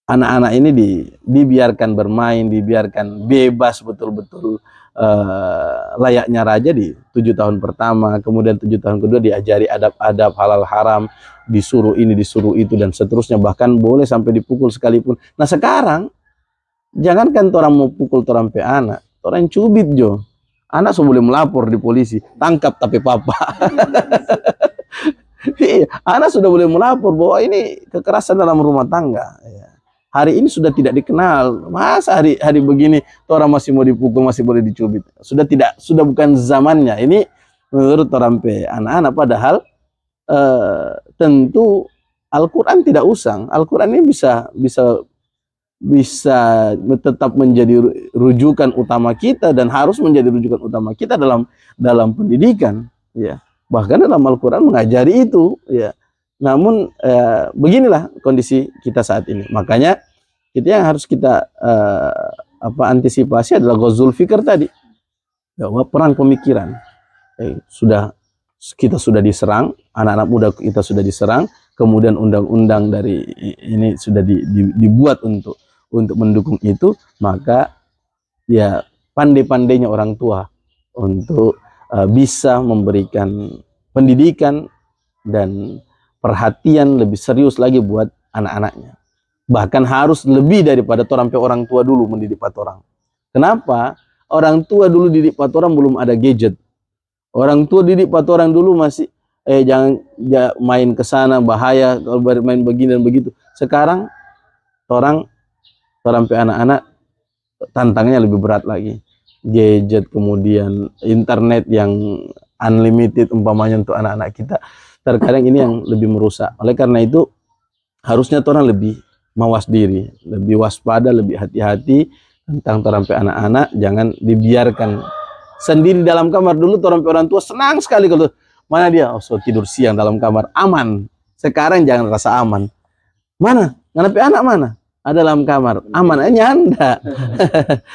anak-anak ini dibiarkan bermain, dibiarkan bebas betul-betul layaknya raja di 7 tahun pertama, kemudian 7 tahun kedua diajari adab-adab halal haram, disuruh ini, disuruh itu dan seterusnya, bahkan boleh sampai dipukul sekalipun. Nah sekarang jangankan orang mau pukul orang pe anak, orang cubit jo. Anak sudah boleh melapor di polisi, tangkap tapi papa. Anak sudah boleh melapor bahwa ini kekerasan dalam rumah tangga. Hari ini sudah tidak dikenal. Masa hari begini orang masih mau dipukul, masih boleh dicubit. Sudah bukan zamannya. Ini menurut orang pe anak-anak, padahal tentu Al-Quran tidak usang. Al-Quran ini bisa tetap menjadi rujukan utama kita dan harus menjadi rujukan utama kita dalam pendidikan, ya. Bahkan dalam Al-Quran mengajari itu, ya. Namun beginilah kondisi kita saat ini. Makanya yang harus kita antisipasi adalah ghazul fikr tadi, bahwa perang pemikiran. Kita sudah diserang, anak-anak muda kita sudah diserang, kemudian undang-undang dari ini sudah dibuat untuk mendukung itu, maka ya pandai-pandainya orang tua untuk bisa memberikan pendidikan dan perhatian lebih serius lagi buat anak-anaknya. Bahkan harus lebih daripada orang tua dulu mendidik orang. Kenapa? Orang tua dulu didik orang belum ada gadget. Orang tua didik orang dulu masih jangan main ke sana, bahaya kalau main begini dan begitu. Sekarang orang pe anak-anak tantangannya lebih berat lagi. Gadget, kemudian internet yang unlimited umpamanya untuk anak-anak kita, terkadang ini yang lebih merusak. Oleh karena itu harusnya orang lebih mawas diri, lebih waspada, lebih hati-hati tentang sampai anak-anak. Jangan dibiarkan sendiri dalam kamar. Dulu orang tua senang sekali kalau mana dia, oh so tidur siang dalam kamar aman. Sekarang jangan rasa aman. Mana ngapain anak mana? Ada dalam kamar, aman aja anda.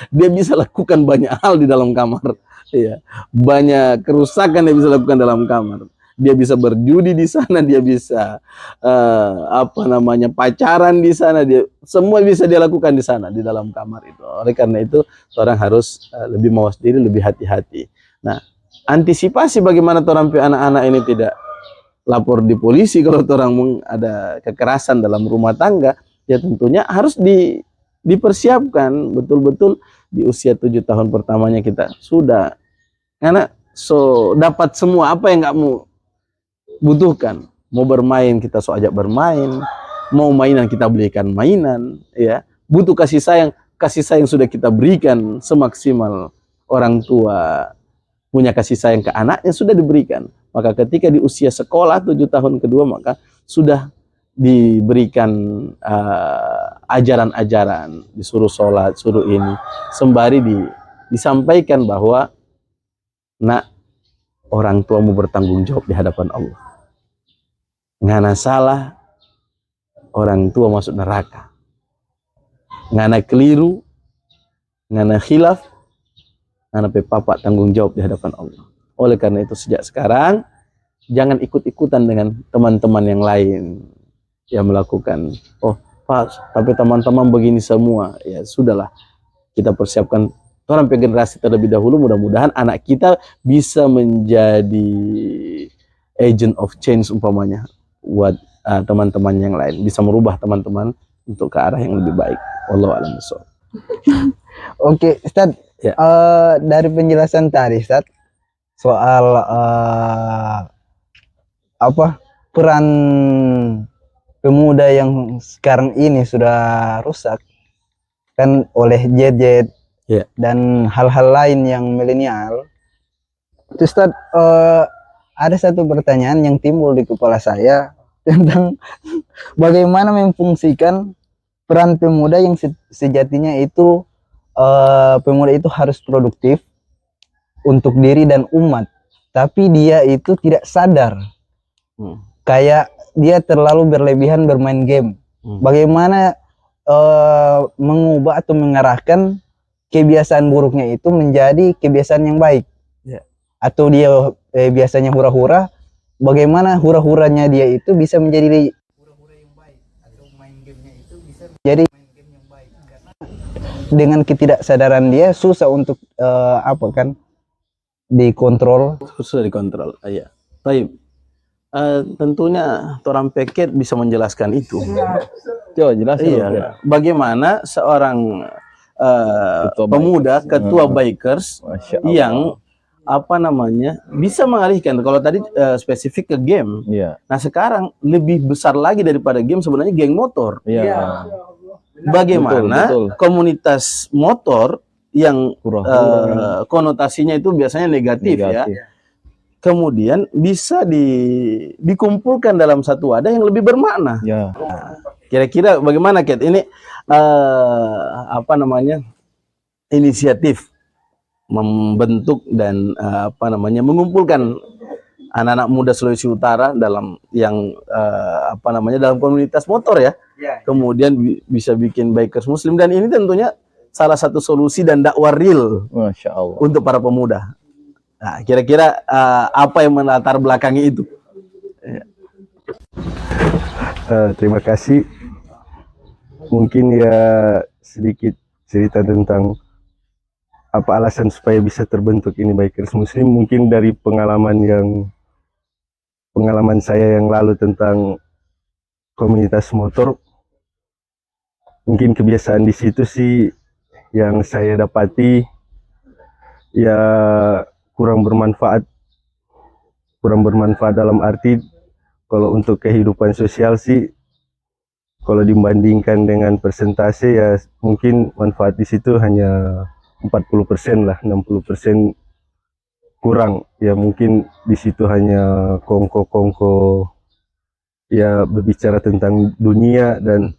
Dia bisa lakukan banyak hal di dalam kamar. Iya, banyak kerusakan dia bisa lakukan dalam kamar. Dia bisa berjudi di sana, dia bisa pacaran di sana, dia semua bisa dia lakukan di sana di dalam kamar itu. Oleh karena itu orang harus lebih mawas diri, lebih hati-hati. Nah, antisipasi bagaimana orang anak-anak ini tidak lapor di polisi kalau orang ada kekerasan dalam rumah tangga, ya tentunya harus dipersiapkan betul-betul di usia 7 tahun pertamanya kita sudah karena dapat semua apa yang kamu butuhkan. Mau bermain kita ajak bermain, mau mainan kita belikan mainan, ya. Butuh kasih sayang sudah kita berikan semaksimal orang tua punya kasih sayang ke anaknya sudah diberikan. Maka ketika di usia sekolah 7 tahun kedua maka sudah diberikan ajaran-ajaran, disuruh sholat, suruh ini, sembari disampaikan bahwa nak, orang tuamu bertanggung jawab di hadapan Allah. Ngana salah, orang tua masuk neraka. Ngana keliru, ngana khilaf, ngana papa tanggung jawab di hadapan Allah. Oleh karena itu sejak sekarang jangan ikut-ikutan dengan teman-teman yang lain yang melakukan, oh Pak, tapi teman-teman begini semua, ya sudahlah, kita persiapkan orang generasi terlebih dahulu. Mudah-mudahan anak kita bisa menjadi agent of change umpamanya buat teman-teman yang lain, bisa merubah teman-teman untuk ke arah yang lebih baik. Wallahu a'lam bishawab. Oke, Ustaz, Ya. Dari penjelasan tadi, Ustaz, soal peran pemuda yang sekarang ini sudah rusak kan oleh gadget Ya. dan hal-hal lain yang milenial. Terus Ustaz, ada satu pertanyaan yang timbul di kepala saya tentang bagaimana memfungsikan peran pemuda yang sejatinya itu pemuda itu harus produktif untuk diri dan umat, tapi dia itu tidak sadar. Kayak dia terlalu berlebihan bermain game. Bagaimana mengubah atau mengarahkan kebiasaan buruknya itu menjadi kebiasaan yang baik? Ya. Atau dia biasanya hura-hura, bagaimana hura-huranya dia itu bisa menjadi hura-hura yang baik, atau main gamenya itu bisa menjadi main game yang baik? Karena dengan ketidaksadaran dia susah untuk dikontrol. Susah dikontrol. Iya. Baik. Tentunya orang peket bisa menjelaskan itu. Coba jelasin. Iya. Bagaimana seorang pemuda ketua bikers yang bisa mengalihkan, kalau tadi spesifik ke game. Iya. Nah sekarang lebih besar lagi daripada game sebenarnya geng motor. Iya. Bagaimana Betul. komunitas motor yang Hura-hura. konotasinya itu biasanya negatif. Ya. Kemudian bisa dikumpulkan dalam satu wadah yang lebih bermakna. Ya. Kira-kira bagaimana, Kat? Ini inisiatif membentuk dan mengumpulkan anak-anak muda Sulawesi Utara dalam dalam komunitas motor ya. Kemudian bisa bikin bikers muslim, dan ini tentunya salah satu solusi dan dakwah real Masya Allah untuk para pemuda. Nah, kira-kira apa yang melatar belakangi itu? Terima kasih. Mungkin ya sedikit cerita tentang apa alasan supaya bisa terbentuk ini bikers muslim. Mungkin dari pengalaman saya yang lalu tentang komunitas motor. Mungkin kebiasaan di situ sih yang saya dapati ya kurang bermanfaat dalam arti kalau untuk kehidupan sosial sih kalau dibandingkan dengan persentase ya mungkin manfaat di situ hanya 40% lah, 60% kurang. Ya mungkin di situ hanya kongko-kongko ya berbicara tentang dunia dan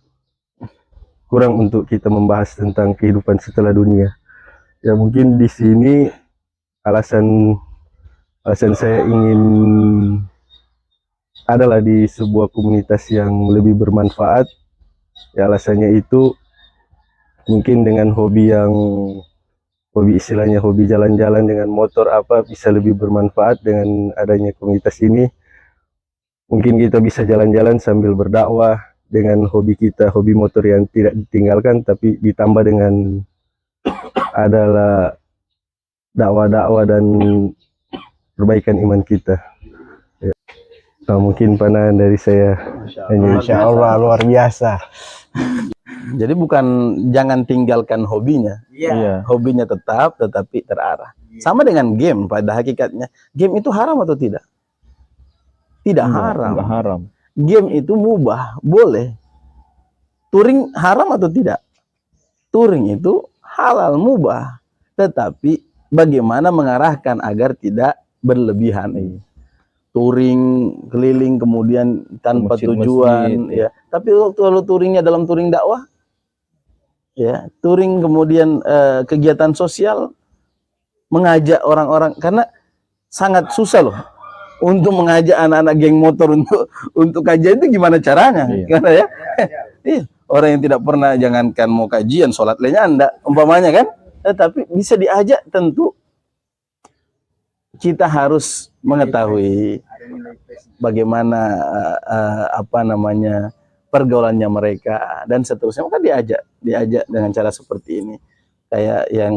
kurang untuk kita membahas tentang kehidupan setelah dunia. Ya mungkin di sini alasan saya ingin adalah di sebuah komunitas yang lebih bermanfaat. Ya alasannya itu mungkin dengan hobi istilahnya hobi jalan-jalan dengan motor apa bisa lebih bermanfaat. Dengan adanya komunitas ini mungkin kita bisa jalan-jalan sambil berdakwah dengan hobi kita, hobi motor yang tidak ditinggalkan, tapi ditambah dengan adalah dakwah-dakwah dan perbaikan iman kita. Ya. Nah, mungkin pandangan dari saya. Masya Allah, luar biasa. Jadi bukan jangan tinggalkan hobinya. Iya. Hobinya tetap, tetapi terarah. Sama dengan game pada hakikatnya. Game itu haram atau tidak? Tidak haram. Enggak haram. Game itu mubah, boleh. Touring haram atau tidak? Touring itu halal, mubah. Tetapi bagaimana mengarahkan agar tidak berlebihan. Touring keliling kemudian tanpa tujuan, ya. Tapi kalau touringnya dalam touring dakwah, ya, touring kemudian kegiatan sosial, mengajak orang-orang, karena sangat susah loh untuk mengajak anak-anak geng motor untuk kajian itu gimana caranya? Iya. Karena ya, iya, orang yang tidak pernah jangankan mau kajian, sholat lainnya anda umpamanya kan, tapi bisa diajak tentu. Kita harus mengetahui bagaimana apa namanya pergaulannya mereka dan seterusnya. Maka diajak dengan cara seperti ini. Kayak yang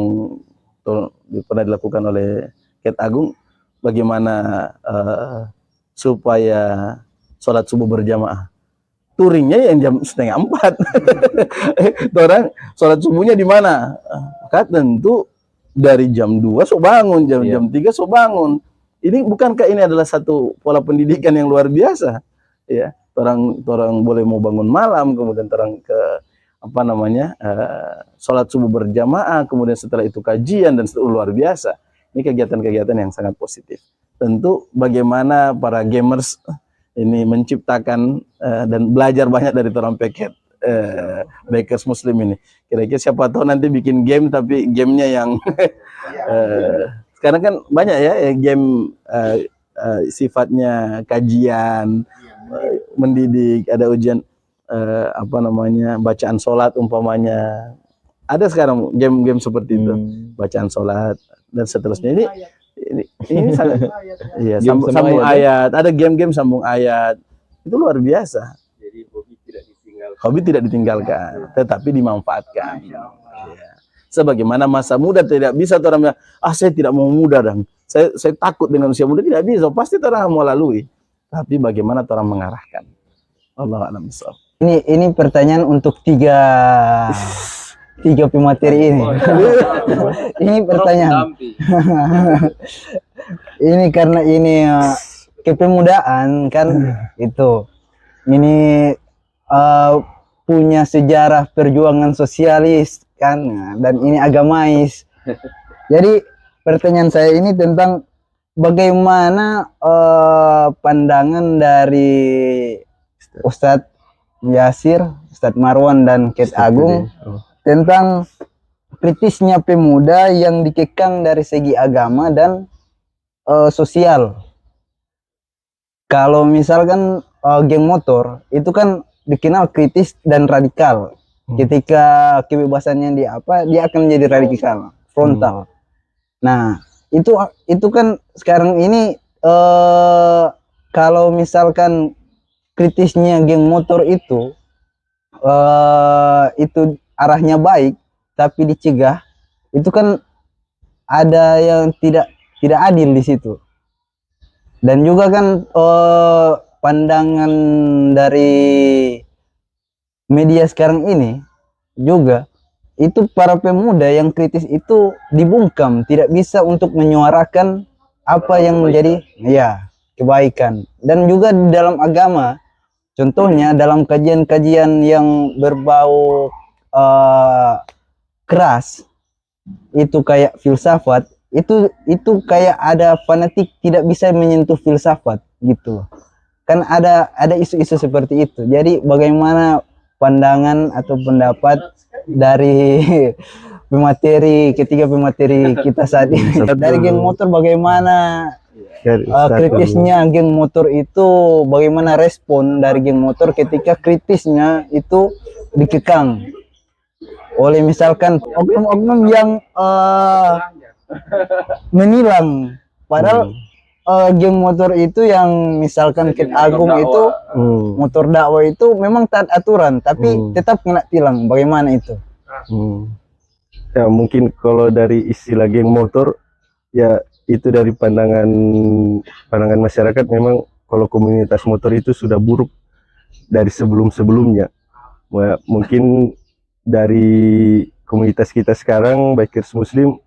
pernah dilakukan oleh Ket Agung, bagaimana supaya sholat subuh berjamaah. Touringnya yang jam 3:30. Orang sholat subuhnya di mana? Maka tentu dari jam 2 so bangun, jam 3 so bangun. Ini bukankah ini adalah satu pola pendidikan yang luar biasa? Ya, orang boleh mau bangun malam, kemudian orang ke apa namanya sholat subuh berjamaah, kemudian setelah itu kajian dan luar biasa. Ini kegiatan-kegiatan yang sangat positif. Tentu bagaimana para gamers ini menciptakan dan belajar banyak dari orang Peket. Bikers Muslim ini. Kira-kira siapa tahu nanti bikin game tapi gamenya yang sekarang kan banyak ya game sifatnya kajian, mendidik, ada ujian apa namanya bacaan sholat umpamanya. Ada sekarang game-game seperti itu, bacaan sholat dan seterusnya. Ini sangat iya, sambung ayat. Ada game-game sambung ayat. Itu luar biasa. Hobi tidak ditinggalkan, tetapi dimanfaatkan. Ya. Sebagaimana masa muda tidak bisa orang bilang, saya tidak mau muda dan saya takut dengan usia muda, tidak bisa. Pasti orang mau lalui. Tapi bagaimana orang mengarahkan? Allah a'lam bishawab. Ini pertanyaan untuk tiga pemateri ini. Ini pertanyaan. Ini karena ini kepemudaan kan itu. Ini punya sejarah perjuangan sosialis kan, dan ini agamais. Jadi pertanyaan saya ini tentang bagaimana pandangan dari Ustadz Yasir, Ustadz Marwan dan Ket Agung tentang kritisnya pemuda yang dikekang dari segi agama dan sosial. Kalau misalkan geng motor itu kan dikenal kritis dan radikal. Ketika kebebasannya dia akan menjadi radikal, frontal. Nah, itu kan sekarang ini kalau misalkan kritisnya geng motor itu arahnya baik tapi dicegah, itu kan ada yang tidak adil di situ. Dan juga kan pandangan dari media sekarang ini juga itu para pemuda yang kritis itu dibungkam, tidak bisa untuk menyuarakan apa yang menjadi kebaikan. Dan juga di dalam agama Contohnya dalam kajian-kajian yang berbau keras, itu kayak filsafat, itu kayak ada fanatik tidak bisa menyentuh filsafat gitu loh. Kan ada isu-isu seperti itu. Jadi bagaimana pandangan atau pendapat dari ketiga pemateri kita saat ini dari geng motor, bagaimana kritisnya geng motor itu, bagaimana respon dari geng motor ketika kritisnya itu dikekang oleh misalkan oknum-oknum yang menilang, padahal geng motor itu yang misalkan Kit Agung itu motor dakwah itu memang taat aturan, tapi tetap kena tilang. Bagaimana itu? Ya mungkin kalau dari istilah geng motor, ya itu dari pandangan masyarakat, memang kalau komunitas motor itu sudah buruk dari sebelum-sebelumnya. Mungkin dari komunitas kita sekarang bikers muslim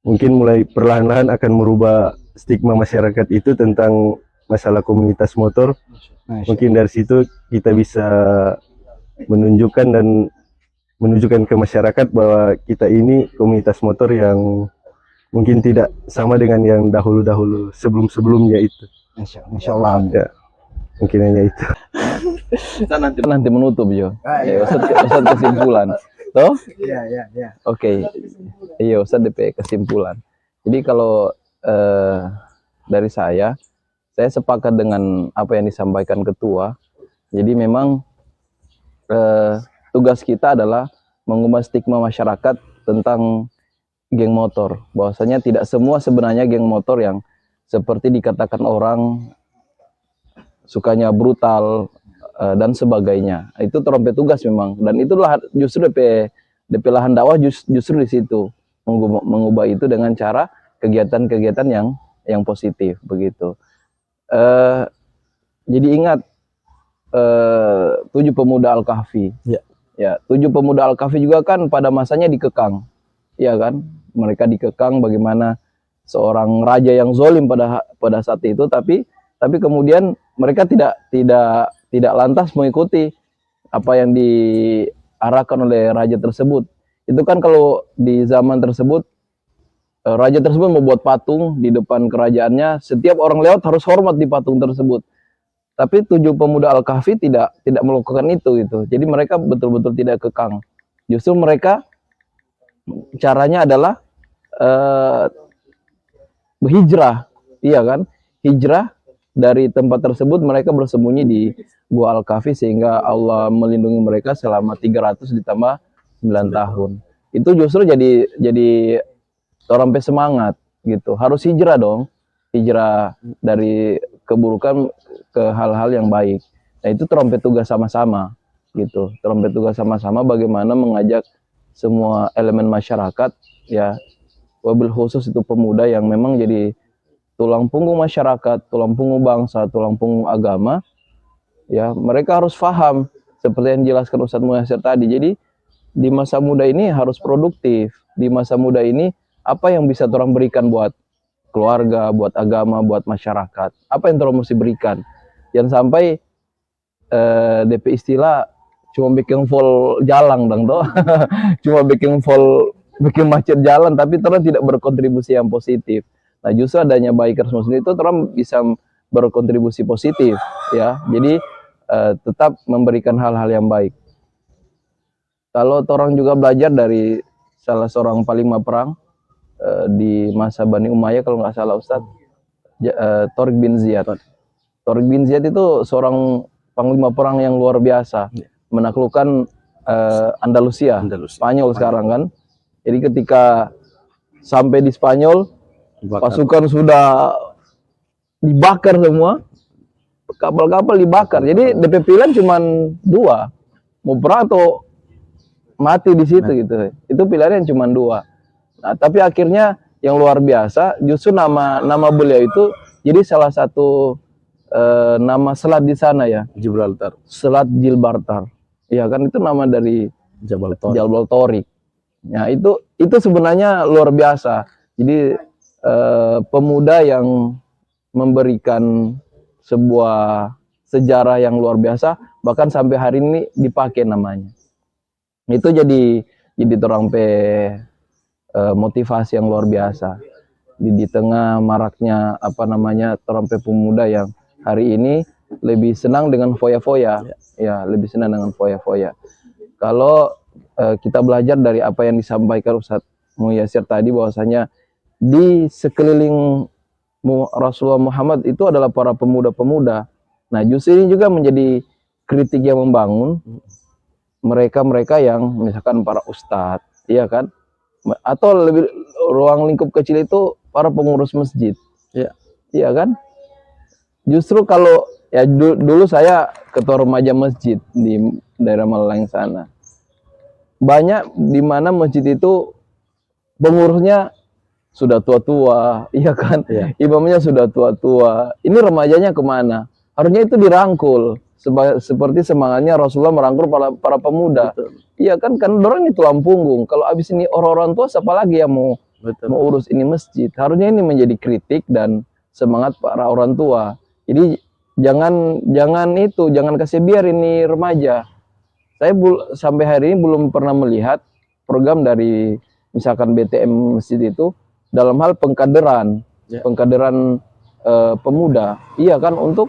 mungkin mulai perlahan-lahan akan merubah stigma masyarakat itu tentang masalah komunitas motor. Mungkin dari situ kita bisa menunjukkan ke masyarakat bahwa kita ini komunitas motor yang mungkin tidak sama dengan yang dahulu-dahulu sebelum-sebelumnya itu. Insya Allah. Ya, mungkin hanya itu. Kita nanti menutup Jo. Ustaz kesimpulan. Toh? Ya. Oke. Iya, Ustaz DP kesimpulan. Jadi kalau dari saya sepakat dengan apa yang disampaikan ketua. Jadi memang tugas kita adalah mengubah stigma masyarakat tentang geng motor, bahwasanya tidak semua sebenarnya geng motor yang seperti dikatakan orang sukanya brutal dan sebagainya. Itu trompet tugas memang, dan itulah justru DP lahan dakwah justru di situ, mengubah itu dengan cara kegiatan-kegiatan yang positif begitu. Jadi ingat 7 pemuda Al-Kahfi. Ya, 7 pemuda Al-Kahfi juga kan pada masanya dikekang. Ya kan, mereka dikekang bagaimana seorang raja yang zalim pada saat itu, tapi kemudian mereka tidak lantas mengikuti apa yang diarahkan oleh raja tersebut. Itu kan kalau di zaman tersebut raja tersebut membuat patung di depan kerajaannya, setiap orang lewat harus hormat di patung tersebut. Tapi 7 pemuda Al-Kahfi tidak melakukan itu gitu. Jadi mereka betul-betul tidak kekang. Justru mereka caranya adalah hijrah, iya kan? Hijrah dari tempat tersebut, mereka bersembunyi di Gua Al-Kahfi sehingga Allah melindungi mereka selama 300 ditambah 9 tahun. Itu justru jadi orang semangat gitu. Harus hijrah dong. Hijrah dari keburukan ke hal-hal yang baik. Nah, itu trompet tugas sama-sama gitu. Trompet tugas sama-sama bagaimana mengajak semua elemen masyarakat, ya, wabil khusus itu pemuda yang memang jadi tulang punggung masyarakat, tulang punggung bangsa, tulang punggung agama. Ya, mereka harus paham seperti yang dijelaskan Ustadz Muyassir tadi. Jadi di masa muda ini harus produktif. Di masa muda ini apa yang bisa orang berikan buat keluarga, buat agama, buat masyarakat? Apa yang orang mesti berikan? Jangan sampai DP istilah cuma bikin full jalan dong toh. Cuma bikin macet jalan, tapi orang tidak berkontribusi yang positif. Nah, justru adanya bikers muslim itu orang bisa berkontribusi positif, ya. Jadi tetap memberikan hal-hal yang baik. Kalau orang juga belajar dari salah seorang panglima perang di masa Bani Umayyah, kalau nggak salah Ustadz, Tariq bin Ziyad. Tariq bin Ziyad itu seorang panglima perang yang luar biasa, menaklukkan Andalusia, Spanyol sekarang kan. Jadi ketika sampai di Spanyol, pasukan sudah dibakar semua, kapal-kapal dibakar. Jadi DP pilihan cuma 2, mau perang atau mati di situ gitu. Itu pilihannya cuma 2. Nah, tapi akhirnya yang luar biasa, justru nama beliau itu jadi salah satu nama selat di sana ya, Gibraltar. Selat Gibraltar. Iya kan, itu nama dari Jabal Tariq. Ya, itu sebenarnya luar biasa. Jadi pemuda yang memberikan sebuah sejarah yang luar biasa, bahkan sampai hari ini dipakai namanya. Itu jadi torang motivasi yang luar biasa di tengah maraknya torang pemuda yang hari ini lebih senang dengan foya-foya, ya lebih senang dengan foya-foya. Kalau kita belajar dari apa yang disampaikan Ustadz Muyassir tadi, bahwasanya di sekeliling Rasulullah Muhammad itu adalah para pemuda-pemuda. Nah, justru ini juga menjadi kritik yang membangun mereka-mereka yang misalkan para ustadz, iya kan? Atau lebih ruang lingkup kecil itu para pengurus masjid, iya kan? Justru kalau ya dulu saya ketua remaja masjid di daerah Malang sana, banyak di mana masjid itu pengurusnya sudah tua-tua, iya kan? Imamnya sudah tua-tua. Ini remajanya kemana? Harusnya itu dirangkul, seperti semangatnya Rasulullah merangkul para pemuda. Iya kan? Kan dorang itu tulang punggung. Kalau abis ini orang-orang tua, siapa lagi yang mau urus ini masjid? Harusnya ini menjadi kritik dan semangat para orang tua. Jadi jangan kasih biar ini remaja. Saya sampai hari ini belum pernah melihat program dari misalkan BTM masjid itu dalam hal pengkaderan pemuda, iya kan, untuk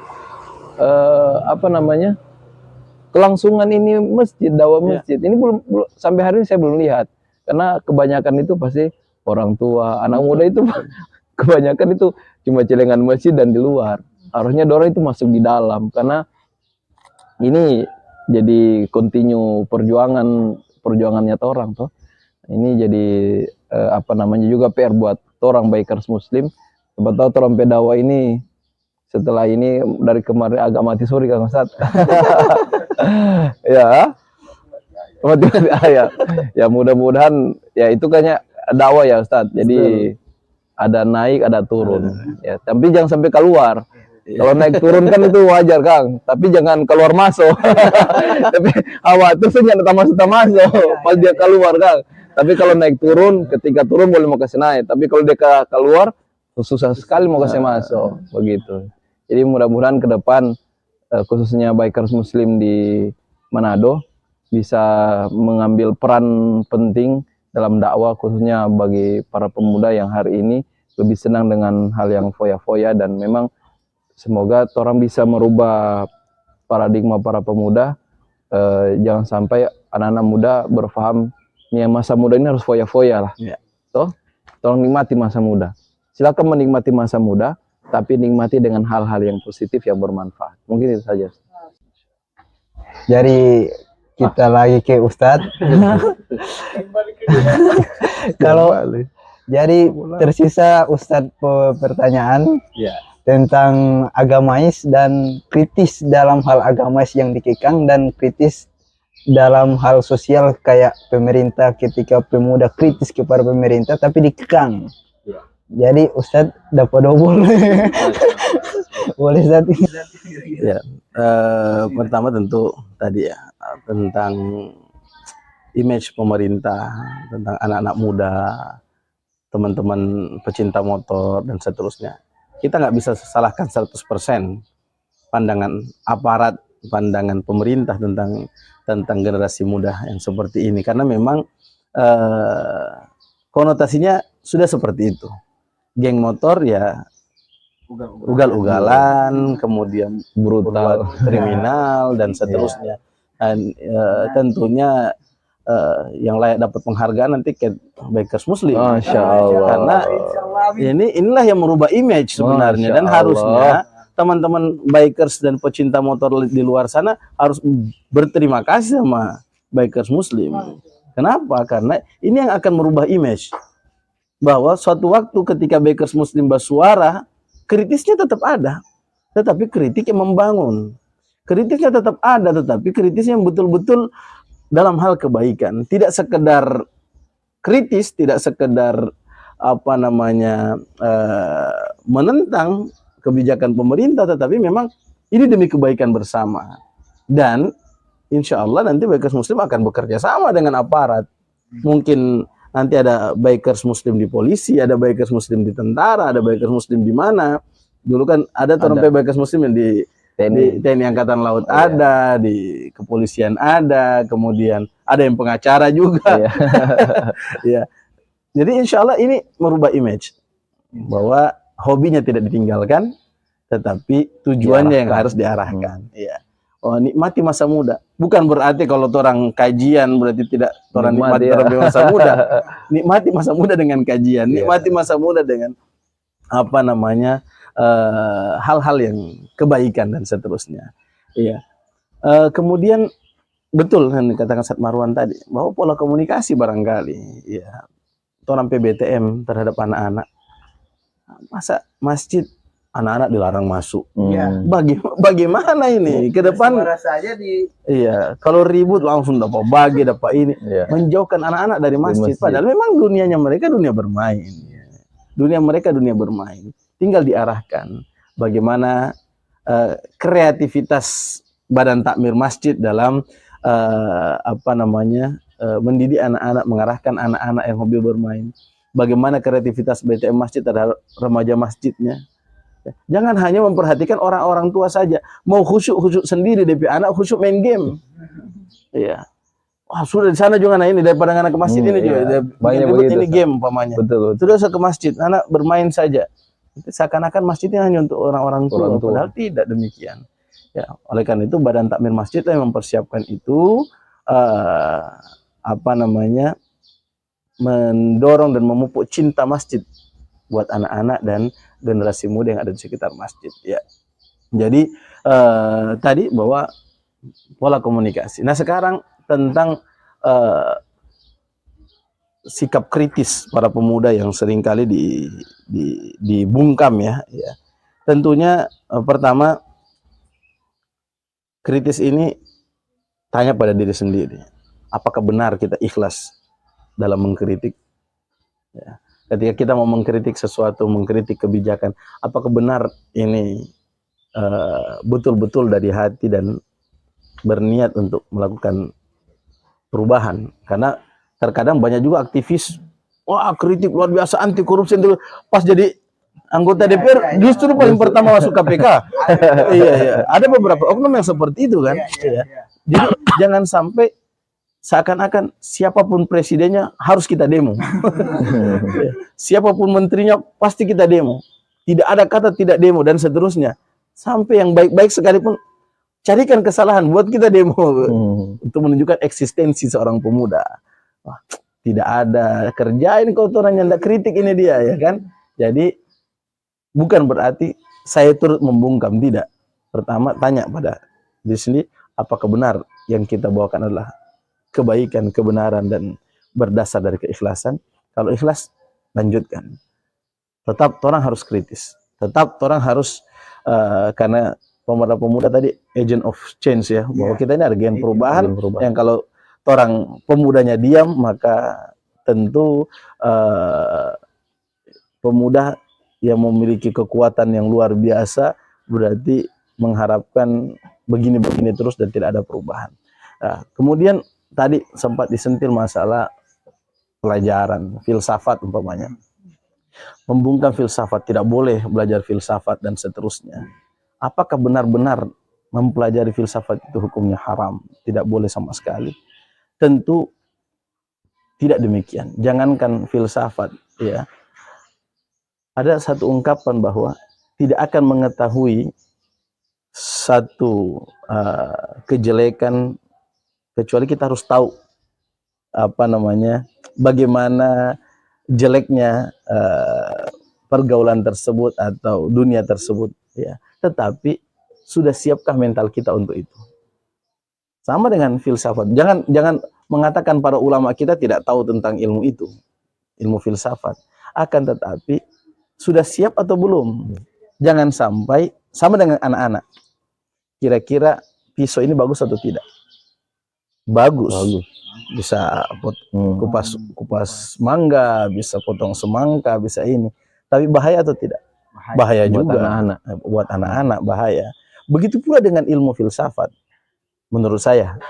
kelangsungan ini masjid, dakwah masjid. Ini belum sampai hari ini saya belum lihat, karena kebanyakan itu pasti orang tua, anak muda itu kebanyakan itu cuma celengan masjid dan di luar. Harusnya dorang itu masuk di dalam, karena ini jadi continue perjuangannya orang toh. Ini jadi juga PR buat orang bikers muslim. Siapa tahu orang pedawa ini setelah ini dari kemarin agak mati suri Kang Ustadz. Ya. Ya mudah-mudahan ya itu kayaknya dakwah ya Ustadz. Jadi ada naik, ada turun. Ya, tapi jangan sampai keluar. Kalau naik turun kan itu wajar Kang, tapi jangan keluar masuk. Tapi hawa itu jangan masuk pas dia keluar Kang. Tapi kalau naik turun, ketika turun boleh mau kasih naik. Tapi kalau dia keluar, susah sekali mau kasih masuk. Begitu. Jadi mudah-mudahan ke depan, khususnya bikers muslim di Manado, bisa mengambil peran penting dalam dakwah, khususnya bagi para pemuda yang hari ini lebih senang dengan hal yang foya-foya. Dan memang semoga orang bisa merubah paradigma para pemuda. Jangan sampai anak-anak muda berpaham nih, masa muda ini harus foya-foya lah. Toh, tolong nikmati masa muda. Silakan menikmati masa muda, tapi nikmati dengan hal-hal yang positif yang bermanfaat. Mungkin itu saja. Jadi kita lagi ke Ustadz. Kalau jadi tersisa Ustadz pertanyaan tentang agamais dan kritis dalam hal agamais yang dikekang dan kritis dalam hal sosial kayak pemerintah, ketika pemuda kritis kepada pemerintah tapi dikekang. Jadi Ustadz dapat double. Boleh Ustadz? Ya, pertama tentu tadi ya tentang image pemerintah, tentang anak-anak muda, teman-teman pecinta motor dan seterusnya. Kita nggak bisa salahkan 100% pandangan aparat, pandangan pemerintah tentang generasi muda yang seperti ini, karena memang konotasinya sudah seperti itu. Geng motor ya ugal-ugalan, kemudian brutal, kriminal dan seterusnya. Dan tentunya yang layak dapat penghargaan nanti ke bikers muslim. Masya Allah. Karena inilah yang merubah image sebenarnya. Dan harusnya teman-teman bikers dan pecinta motor di luar sana harus berterima kasih sama bikers muslim. Kenapa? Karena ini yang akan merubah image. Bahwa suatu waktu ketika bikers muslim bersuara, kritisnya tetap ada. Tetapi kritik yang membangun. Kritiknya tetap ada, tetapi kritisnya yang betul-betul dalam hal kebaikan. Tidak sekedar kritis, tidak sekedar menentang kebijakan pemerintah, tetapi memang ini demi kebaikan bersama. Dan insya Allah nanti bikers muslim akan bekerja sama dengan aparat. Mungkin nanti ada bikers muslim di polisi, ada bikers muslim di tentara, ada bikers muslim di mana. Dulu kan ada bikers muslim yang di Di TNI Angkatan Laut ada, di kepolisian ada, kemudian ada yang pengacara juga. Ya. Jadi insya Allah ini merubah image bahwa hobinya tidak ditinggalkan, tetapi tujuannya yang harus diarahkan. Ya. Oh, nikmati masa muda. Bukan berarti kalau orang kajian berarti tidak orang nikmati masa muda. Nikmati masa muda dengan kajian, nikmati masa muda dengan apa namanya hal-hal yang kebaikan dan seterusnya. Iya. Kemudian betul yang dikatakan Ustaz Marwan tadi bahwa pola komunikasi barangkali, ya, orang PBTM terhadap anak-anak. Masa masjid anak-anak dilarang masuk? Bagaimana ini ke depan? Saja Iya, kalau ribut langsung dapat bagi, dapat ini, menjauhkan anak-anak dari masjid. Padahal memang dunianya mereka dunia bermain. Dunia mereka dunia bermain. Tinggal diarahkan bagaimana kreativitas Badan Takmir Masjid dalam apa namanya mendidik anak-anak, mengarahkan anak-anak yang hobi bermain. Bagaimana kreativitas BTM Masjid terhadap remaja masjidnya. Jangan hanya memperhatikan orang-orang tua saja. Mau khusyuk sendiri, DP anak khusyuk main game. Iya. Wah, sudah di sana juga ini daripada anak ke masjid ini juga. Banyak ini game umpamanya. Betul. Sudah ke masjid, anak bermain saja. Seakan-akan masjidnya hanya untuk orang-orang tua, padahal tidak demikian. Ya, oleh karena itu Badan Takmir Masjid yang mempersiapkan itu apa namanya mendorong dan memupuk cinta masjid buat anak-anak dan generasi muda yang ada di sekitar masjid. Ya, jadi tadi bahwa pola komunikasi. Nah sekarang tentang sikap kritis para pemuda yang seringkali dibungkam ya. Tentunya pertama kritis ini tanya pada diri sendiri. Apakah benar kita ikhlas dalam mengkritik? Ya. Ketika kita mau mengkritik sesuatu, mengkritik kebijakan, apakah benar ini betul-betul dari hati dan berniat untuk melakukan perubahan? Karena terkadang banyak juga aktivis, wah kritik luar biasa anti korupsi, pas jadi anggota DPR justru paling pertama masuk KPK. Iya, ada beberapa oknum yang seperti itu kan. Jadi jangan sampai seakan-akan siapapun presidennya harus kita demo. Siapapun menterinya pasti kita demo. Tidak ada kata tidak demo dan seterusnya. Sampai yang baik-baik sekalipun carikan kesalahan buat kita demo untuk menunjukkan eksistensi seorang pemuda. Wah, tidak ada, kerjain kotoran yang tidak kritik ini dia ya kan. Jadi bukan berarti saya turut membungkam, tidak. Pertama tanya pada diri sendiri, apakah benar yang kita bawakan adalah kebaikan, kebenaran dan berdasar dari keikhlasan. Kalau ikhlas, lanjutkan. Tetap orang harus kritis. Tetap orang harus karena pemuda-pemuda tadi agent of change ya, bahwa kita ini agen perubahan. Yang kalau orang pemudanya diam, maka tentu pemuda yang memiliki kekuatan yang luar biasa berarti mengharapkan begini-begini terus dan tidak ada perubahan. Nah, kemudian tadi sempat disentil masalah pelajaran filsafat umpamanya. Membungkam filsafat, tidak boleh belajar filsafat dan seterusnya. Apakah benar-benar mempelajari filsafat itu hukumnya haram? Tidak boleh sama sekali. Tentu tidak demikian. Jangankan filsafat, ya. Ada satu ungkapan bahwa tidak akan mengetahui satu kejelekan kecuali kita harus tahu apa namanya, bagaimana jeleknya pergaulan tersebut atau dunia tersebut, ya. Tetapi sudah siapkah mental kita untuk itu? Sama dengan filsafat. Jangan mengatakan para ulama kita tidak tahu tentang ilmu itu, ilmu filsafat. Akan tetapi sudah siap atau belum? Jangan sampai sama dengan anak-anak. Kira-kira pisau ini bagus atau tidak? Bagus. Bisa kupas mangga, bisa potong semangka, bisa ini. Tapi bahaya atau tidak? Bahaya juga. Buat anak-anak bahaya. Begitu pula dengan ilmu filsafat. Menurut saya,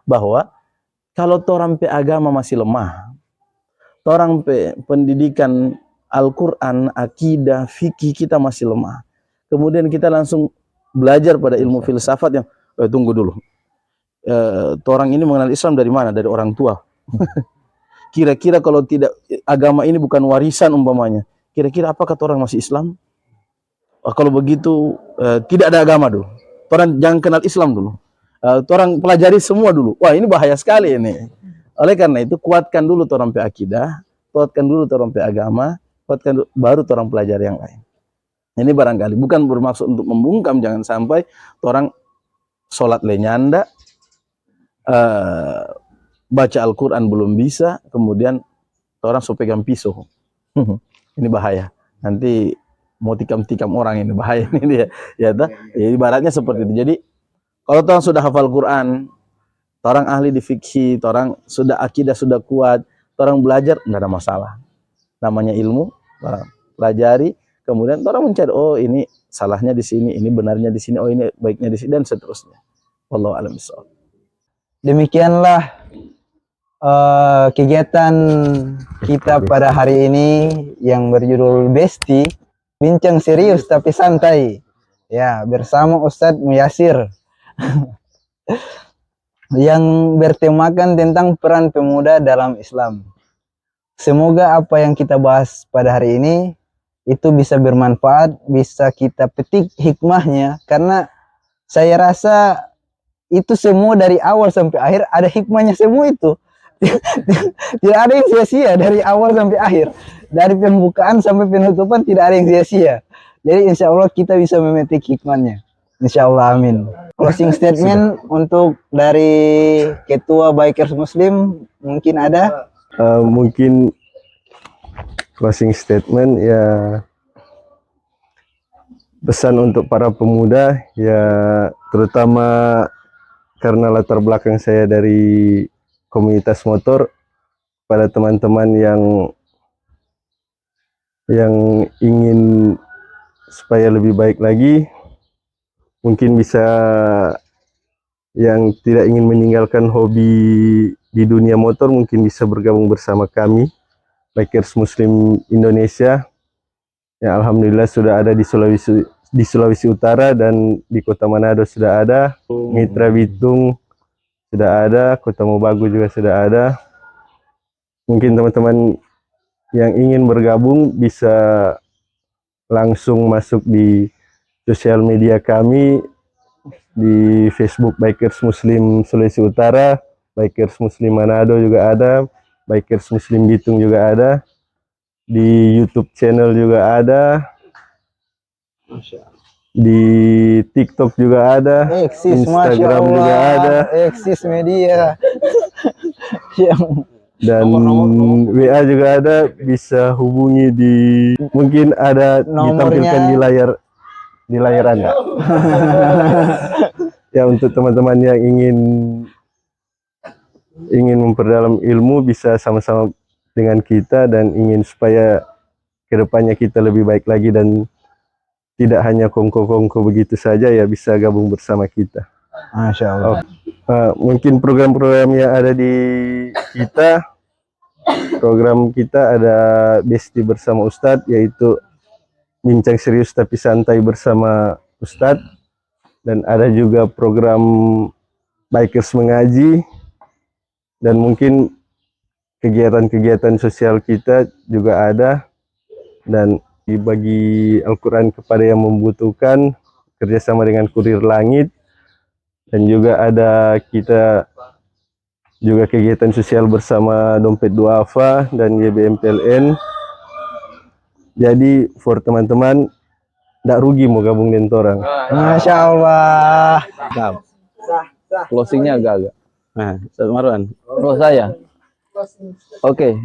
bahwa kalau torang pe agama masih lemah, torang pe pendidikan Al-Quran, akidah, fikih kita masih lemah, kemudian kita langsung belajar pada ilmu filsafat yang tunggu dulu. Orang ini mengenal Islam dari mana? Dari orang tua. Kira-kira kalau tidak, agama ini bukan warisan umpamanya, kira-kira apakah orang masih Islam? Kalau begitu tidak ada agama dulu. Orang jangan kenal Islam dulu. Orang pelajari semua dulu. Wah, ini bahaya sekali ini. Oleh karena itu kuatkan dulu orang pe akidah, kuatkan dulu orang pe agama, kuatkan dulu, baru orang pelajari yang lain. Ini barangkali bukan bermaksud untuk membungkam, jangan sampai orang sholat lenyanda, baca Al-Quran belum bisa, kemudian orang so pegang pisau. Ini bahaya. Nanti mau tikam-tikam orang, ini bahaya ini dia. Ya, ibaratnya seperti itu. Jadi kalau orang sudah hafal Quran, orang ahli di fikih, orang sudah akidah sudah kuat, orang belajar nggak ada masalah. Namanya ilmu, pelajari, kemudian orang mencari, oh ini salahnya di sini, ini benarnya di sini, oh ini baiknya di sini, dan seterusnya. Wallahu a'lam bishawab. Demikianlah kegiatan kita pada hari ini yang berjudul Besti, bincang serius tapi santai. Ya, bersama Ustadz Muyasir. Yang bertemakan tentang peran pemuda dalam Islam. Semoga apa yang kita bahas pada hari ini itu bisa bermanfaat, bisa kita petik hikmahnya, karena saya rasa itu semua dari awal sampai akhir ada hikmahnya semua itu. Tidak ada yang sia-sia dari awal sampai akhir. Dari pembukaan sampai penutupan tidak ada yang sia-sia. Jadi insya Allah kita bisa memetik hikmahnya. Insya Allah, amin. Closing statement untuk dari Ketua Bikers Muslim mungkin ada? Mungkin closing statement ya, pesan untuk para pemuda ya, terutama karena latar belakang saya dari komunitas motor, pada teman-teman yang ingin supaya lebih baik lagi, mungkin bisa yang tidak ingin meninggalkan hobi di dunia motor, mungkin bisa bergabung bersama kami Bikers Muslim Indonesia. Ya, alhamdulillah sudah ada di Sulawesi Utara dan di Kota Manado sudah ada, Mitra Bitung sudah ada, Kota Mobagu juga sudah ada. Mungkin teman-teman yang ingin bergabung bisa langsung masuk di sosial media kami, di Facebook Bikers Muslim Sulawesi Utara, Bikers Muslim Manado juga ada, Bikers Muslim Bitung juga ada, di YouTube channel juga ada, di TikTok juga ada, Instagram juga ada, Eksis media. dan WA juga ada, bisa hubungi di, mungkin ada ditampilkan di layar Anda. Ya, untuk teman-teman yang ingin memperdalam ilmu bisa sama-sama dengan kita dan ingin supaya kedepannya kita lebih baik lagi dan tidak hanya kongko-kongko begitu saja, ya bisa gabung bersama kita. Masya Allah. Mungkin program-program yang ada di kita, program kita ada Besti bersama Ustadz, yaitu bincang serius tapi santai bersama Ustadz, dan ada juga program Bikers mengaji, dan mungkin kegiatan-kegiatan sosial kita juga ada, dan dibagi Al-Quran kepada yang membutuhkan, kerjasama dengan Kurir Langit, dan juga ada kita juga kegiatan sosial bersama Dompet Duafa dan YBM PLN. Jadi for teman-teman tidak rugi mau gabung dengan orang. Masya Allah. Closingnya agak-agak. Nah, Ustaz Marwan. Oh, saya. Oke,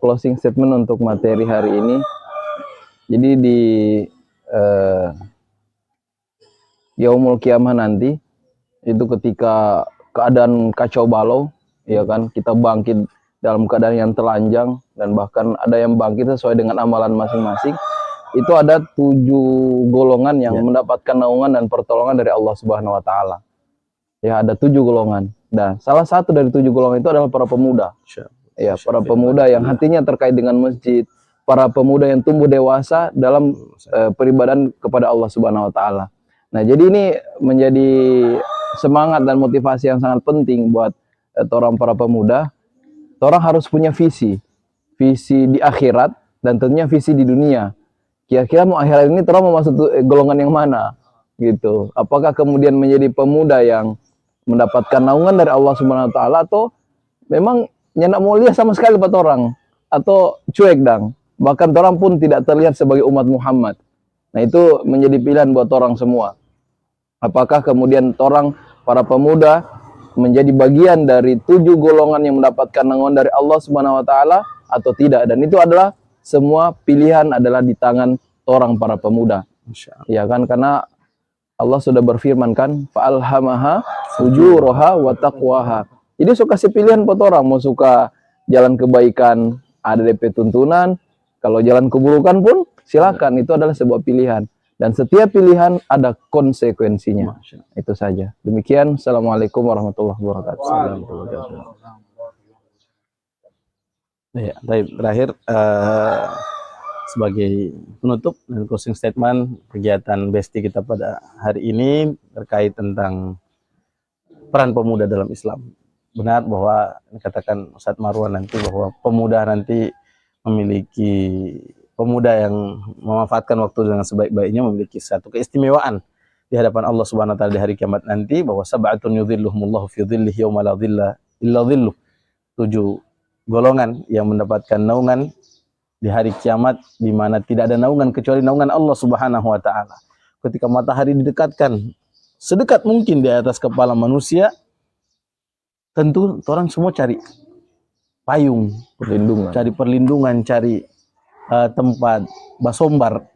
closing statement untuk materi hari ini. Jadi di Yaumul Qiyamah nanti, itu ketika keadaan kacau balau, ya kan, kita bangkit dalam keadaan yang telanjang, dan bahkan ada yang bangkit sesuai dengan amalan masing-masing. Itu ada 7 golongan yang mendapatkan naungan dan pertolongan dari Allah Subhanahu wa Ta'ala. Ya, ada 7 golongan. Dan salah satu dari 7 golongan itu adalah para pemuda. Ya, para pemuda yang hatinya terkait dengan masjid, para pemuda yang tumbuh dewasa dalam peribadahan kepada Allah Subhanahu wa Ta'ala. Nah, jadi ini menjadi semangat dan motivasi yang sangat penting buat orang para pemuda. Orang harus punya visi di akhirat dan tentunya visi di dunia. Kira-kira mau akhirat ini orang mau masuk golongan yang mana? Gitu. Apakah kemudian menjadi pemuda yang mendapatkan naungan dari Allah Subhanahu wa taala, atau memang nyendak mulia sama sekali buat orang, atau cuek dang. Bahkan orang pun tidak terlihat sebagai umat Muhammad. Nah, itu menjadi pilihan buat orang semua. Apakah kemudian orang para pemuda menjadi bagian dari 7 golongan yang mendapatkan naungan dari Allah Subhanahu wa taala atau tidak? Dan itu adalah semua pilihan adalah di tangan orang para pemuda. Ya kan, karena Allah sudah berfirman kan, fa'alhamaha fujuraha wa taqwaha. Jadi suka kasih pilihan buat orang, mau suka jalan kebaikan ada DP tuntunan, kalau jalan keburukan pun silakan, itu adalah sebuah pilihan. Dan setiap pilihan ada konsekuensinya. Itu saja. Demikian. Assalamualaikum warahmatullahi wabarakatuh. Ya, terakhir sebagai penutup dan closing statement kegiatan Besti kita pada hari ini terkait tentang peran pemuda dalam Islam. Benar bahwa dikatakan Ustadz Marwan nanti bahwa pemuda nanti memiliki pemuda yang memanfaatkan waktu dengan sebaik-baiknya memiliki satu keistimewaan di hadapan Allah Subhanahu wa taala di hari kiamat nanti, bahwa sab'atun yudhilluhumullahu fi dhillihi yauma la dhilla illa dhilluh. 7 golongan yang mendapatkan naungan di hari kiamat di mana tidak ada naungan kecuali naungan Allah Subhanahu wa taala. Ketika matahari didekatkan sedekat mungkin di atas kepala manusia, tentu orang semua cari payung, cari perlindungan, cari tempat basombar.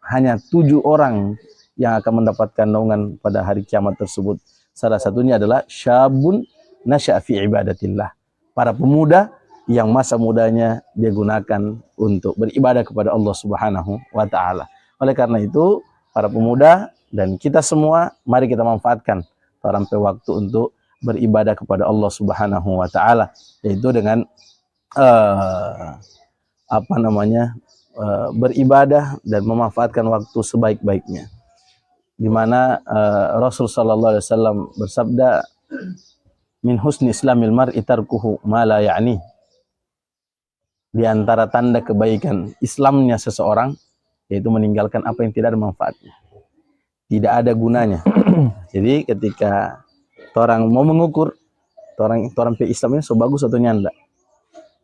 Hanya 7 orang yang akan mendapatkan naungan pada hari kiamat tersebut. Salah satunya adalah syabun nasya'a fi ibadatillah. Para pemuda yang masa mudanya dia gunakan untuk beribadah kepada Allah Subhanahu wa taala. Oleh karena itu, para pemuda dan kita semua, mari kita manfaatkan sampai waktu untuk beribadah kepada Allah Subhanahu wa taala, yaitu dengan beribadah dan memanfaatkan waktu sebaik-baiknya. Di mana Rasul sallallahu alaihi wasallam bersabda, min husni islamil mar'i tarkuhu ma la ya'ni. Di antara tanda kebaikan Islamnya seseorang yaitu meninggalkan apa yang tidak ada manfaatnya, tidak ada gunanya. Jadi ketika orang mau mengukur orang pe Islam ini so bagus atau nyanda,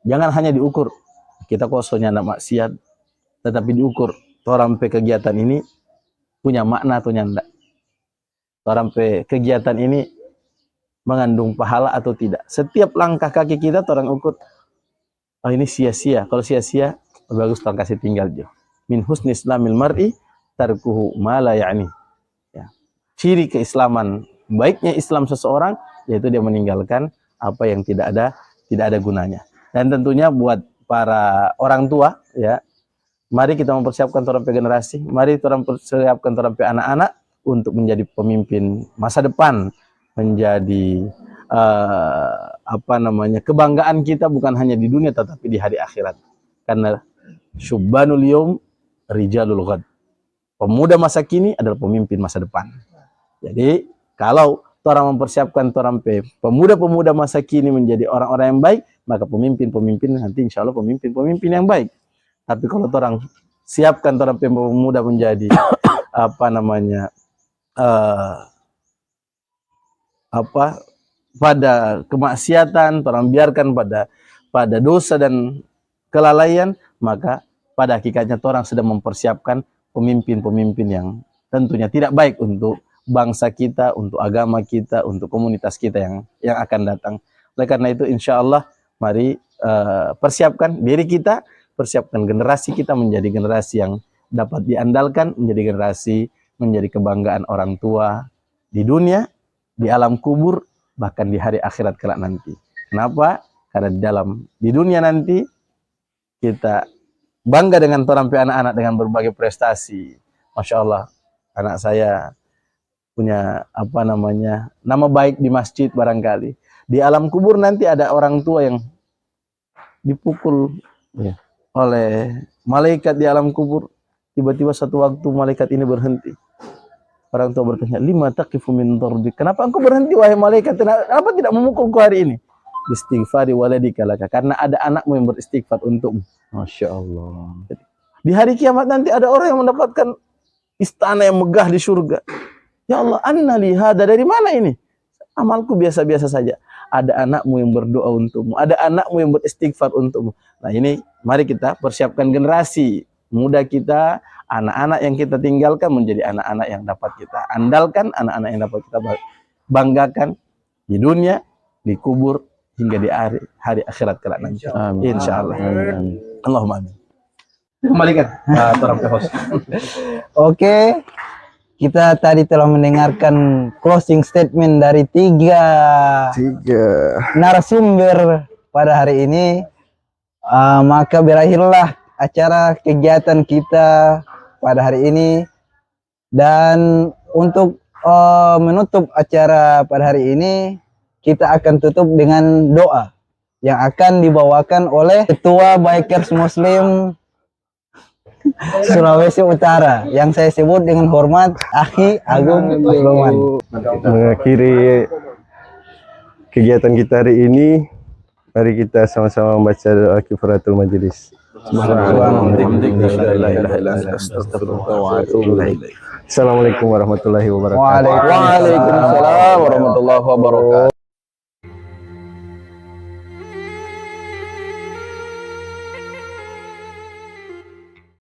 jangan hanya diukur kita kok so nyanda maksiat, tetapi diukur orang pe kegiatan ini punya makna atau nyanda, orang pe kegiatan ini mengandung pahala atau tidak. Setiap langkah kaki kita orang ukur, oh ini sia-sia. Kalau sia-sia, bagus orang kasih tinggal jo. Min husni islamil mar'i tarkuhu ma la ya'ni. Ya. Ciri keislaman, baiknya Islam seseorang yaitu dia meninggalkan apa yang tidak ada gunanya. Dan tentunya buat para orang tua, ya, mari kita mempersiapkan orang pe generasi, mari kita mempersiapkan orang pe anak-anak untuk menjadi pemimpin masa depan, menjadi kebanggaan kita bukan hanya di dunia tetapi di hari akhirat. Karena syubbanul yaum rijalul ghad. Pemuda masa kini adalah pemimpin masa depan. Jadi kalau orang mempersiapkan orang pemuda-pemuda masa kini menjadi orang-orang yang baik, maka pemimpin-pemimpin nanti insya Allah pemimpin-pemimpin yang baik. Tapi kalau orang siapkan orang pemuda menjadi pada kemaksiatan, orang biarkan pada dosa dan kelalaian, maka pada hakikatnya orang sedang mempersiapkan pemimpin-pemimpin yang tentunya tidak baik untuk bangsa kita, untuk agama kita, untuk komunitas kita yang akan datang. Oleh karena itu insya Allah mari persiapkan diri kita, persiapkan generasi kita menjadi generasi yang dapat diandalkan, menjadi generasi menjadi kebanggaan orang tua di dunia, di alam kubur, bahkan di hari akhirat kelak nanti. Kenapa? Karena di dunia nanti kita bangga dengan orang pe anak-anak dengan berbagai prestasi. Masya Allah, anak saya punya nama baik di masjid barangkali. Di alam kubur nanti ada orang tua yang dipukul oleh malaikat di alam kubur. Tiba-tiba satu waktu malaikat ini berhenti. Orang tua bertanya, lima taqifu min darbi. Kenapa engkau berhenti wahai malaikat? Kenapa tidak memukulku hari ini? Istighfari waladika laka. Karena ada anakmu yang beristighfar untukmu. Masya Allah. Di hari kiamat nanti ada orang yang mendapatkan istana yang megah di surga. Ya Allah, anna li hada, dari mana ini? Amalku biasa-biasa saja. Ada anakmu yang berdoa untukmu, ada anakmu yang beristighfar untukmu. Nah ini, mari kita persiapkan generasi muda kita, anak-anak yang kita tinggalkan menjadi anak-anak yang dapat kita andalkan, anak-anak yang dapat kita banggakan di dunia, di kubur, hingga di hari akhirat kelak nanti. Insyaallah. Allahumma amin. Kembalikan orang ke host. Oke, kita tadi telah mendengarkan closing statement dari tiga narasumber pada hari ini. Maka berakhirlah acara kegiatan kita pada hari ini, dan untuk menutup acara pada hari ini kita akan tutup dengan doa yang akan dibawakan oleh Ketua Bikers Muslim Sulawesi Utara yang saya sebut dengan hormat Akhi Agung Luman. Mengakhiri kegiatan kita hari ini, mari kita sama-sama membaca doa kifaratul majelis. Assalamualaikum warahmatullahi wabarakatuh. Waalaikumsalam warahmatullahi wabarakatuh.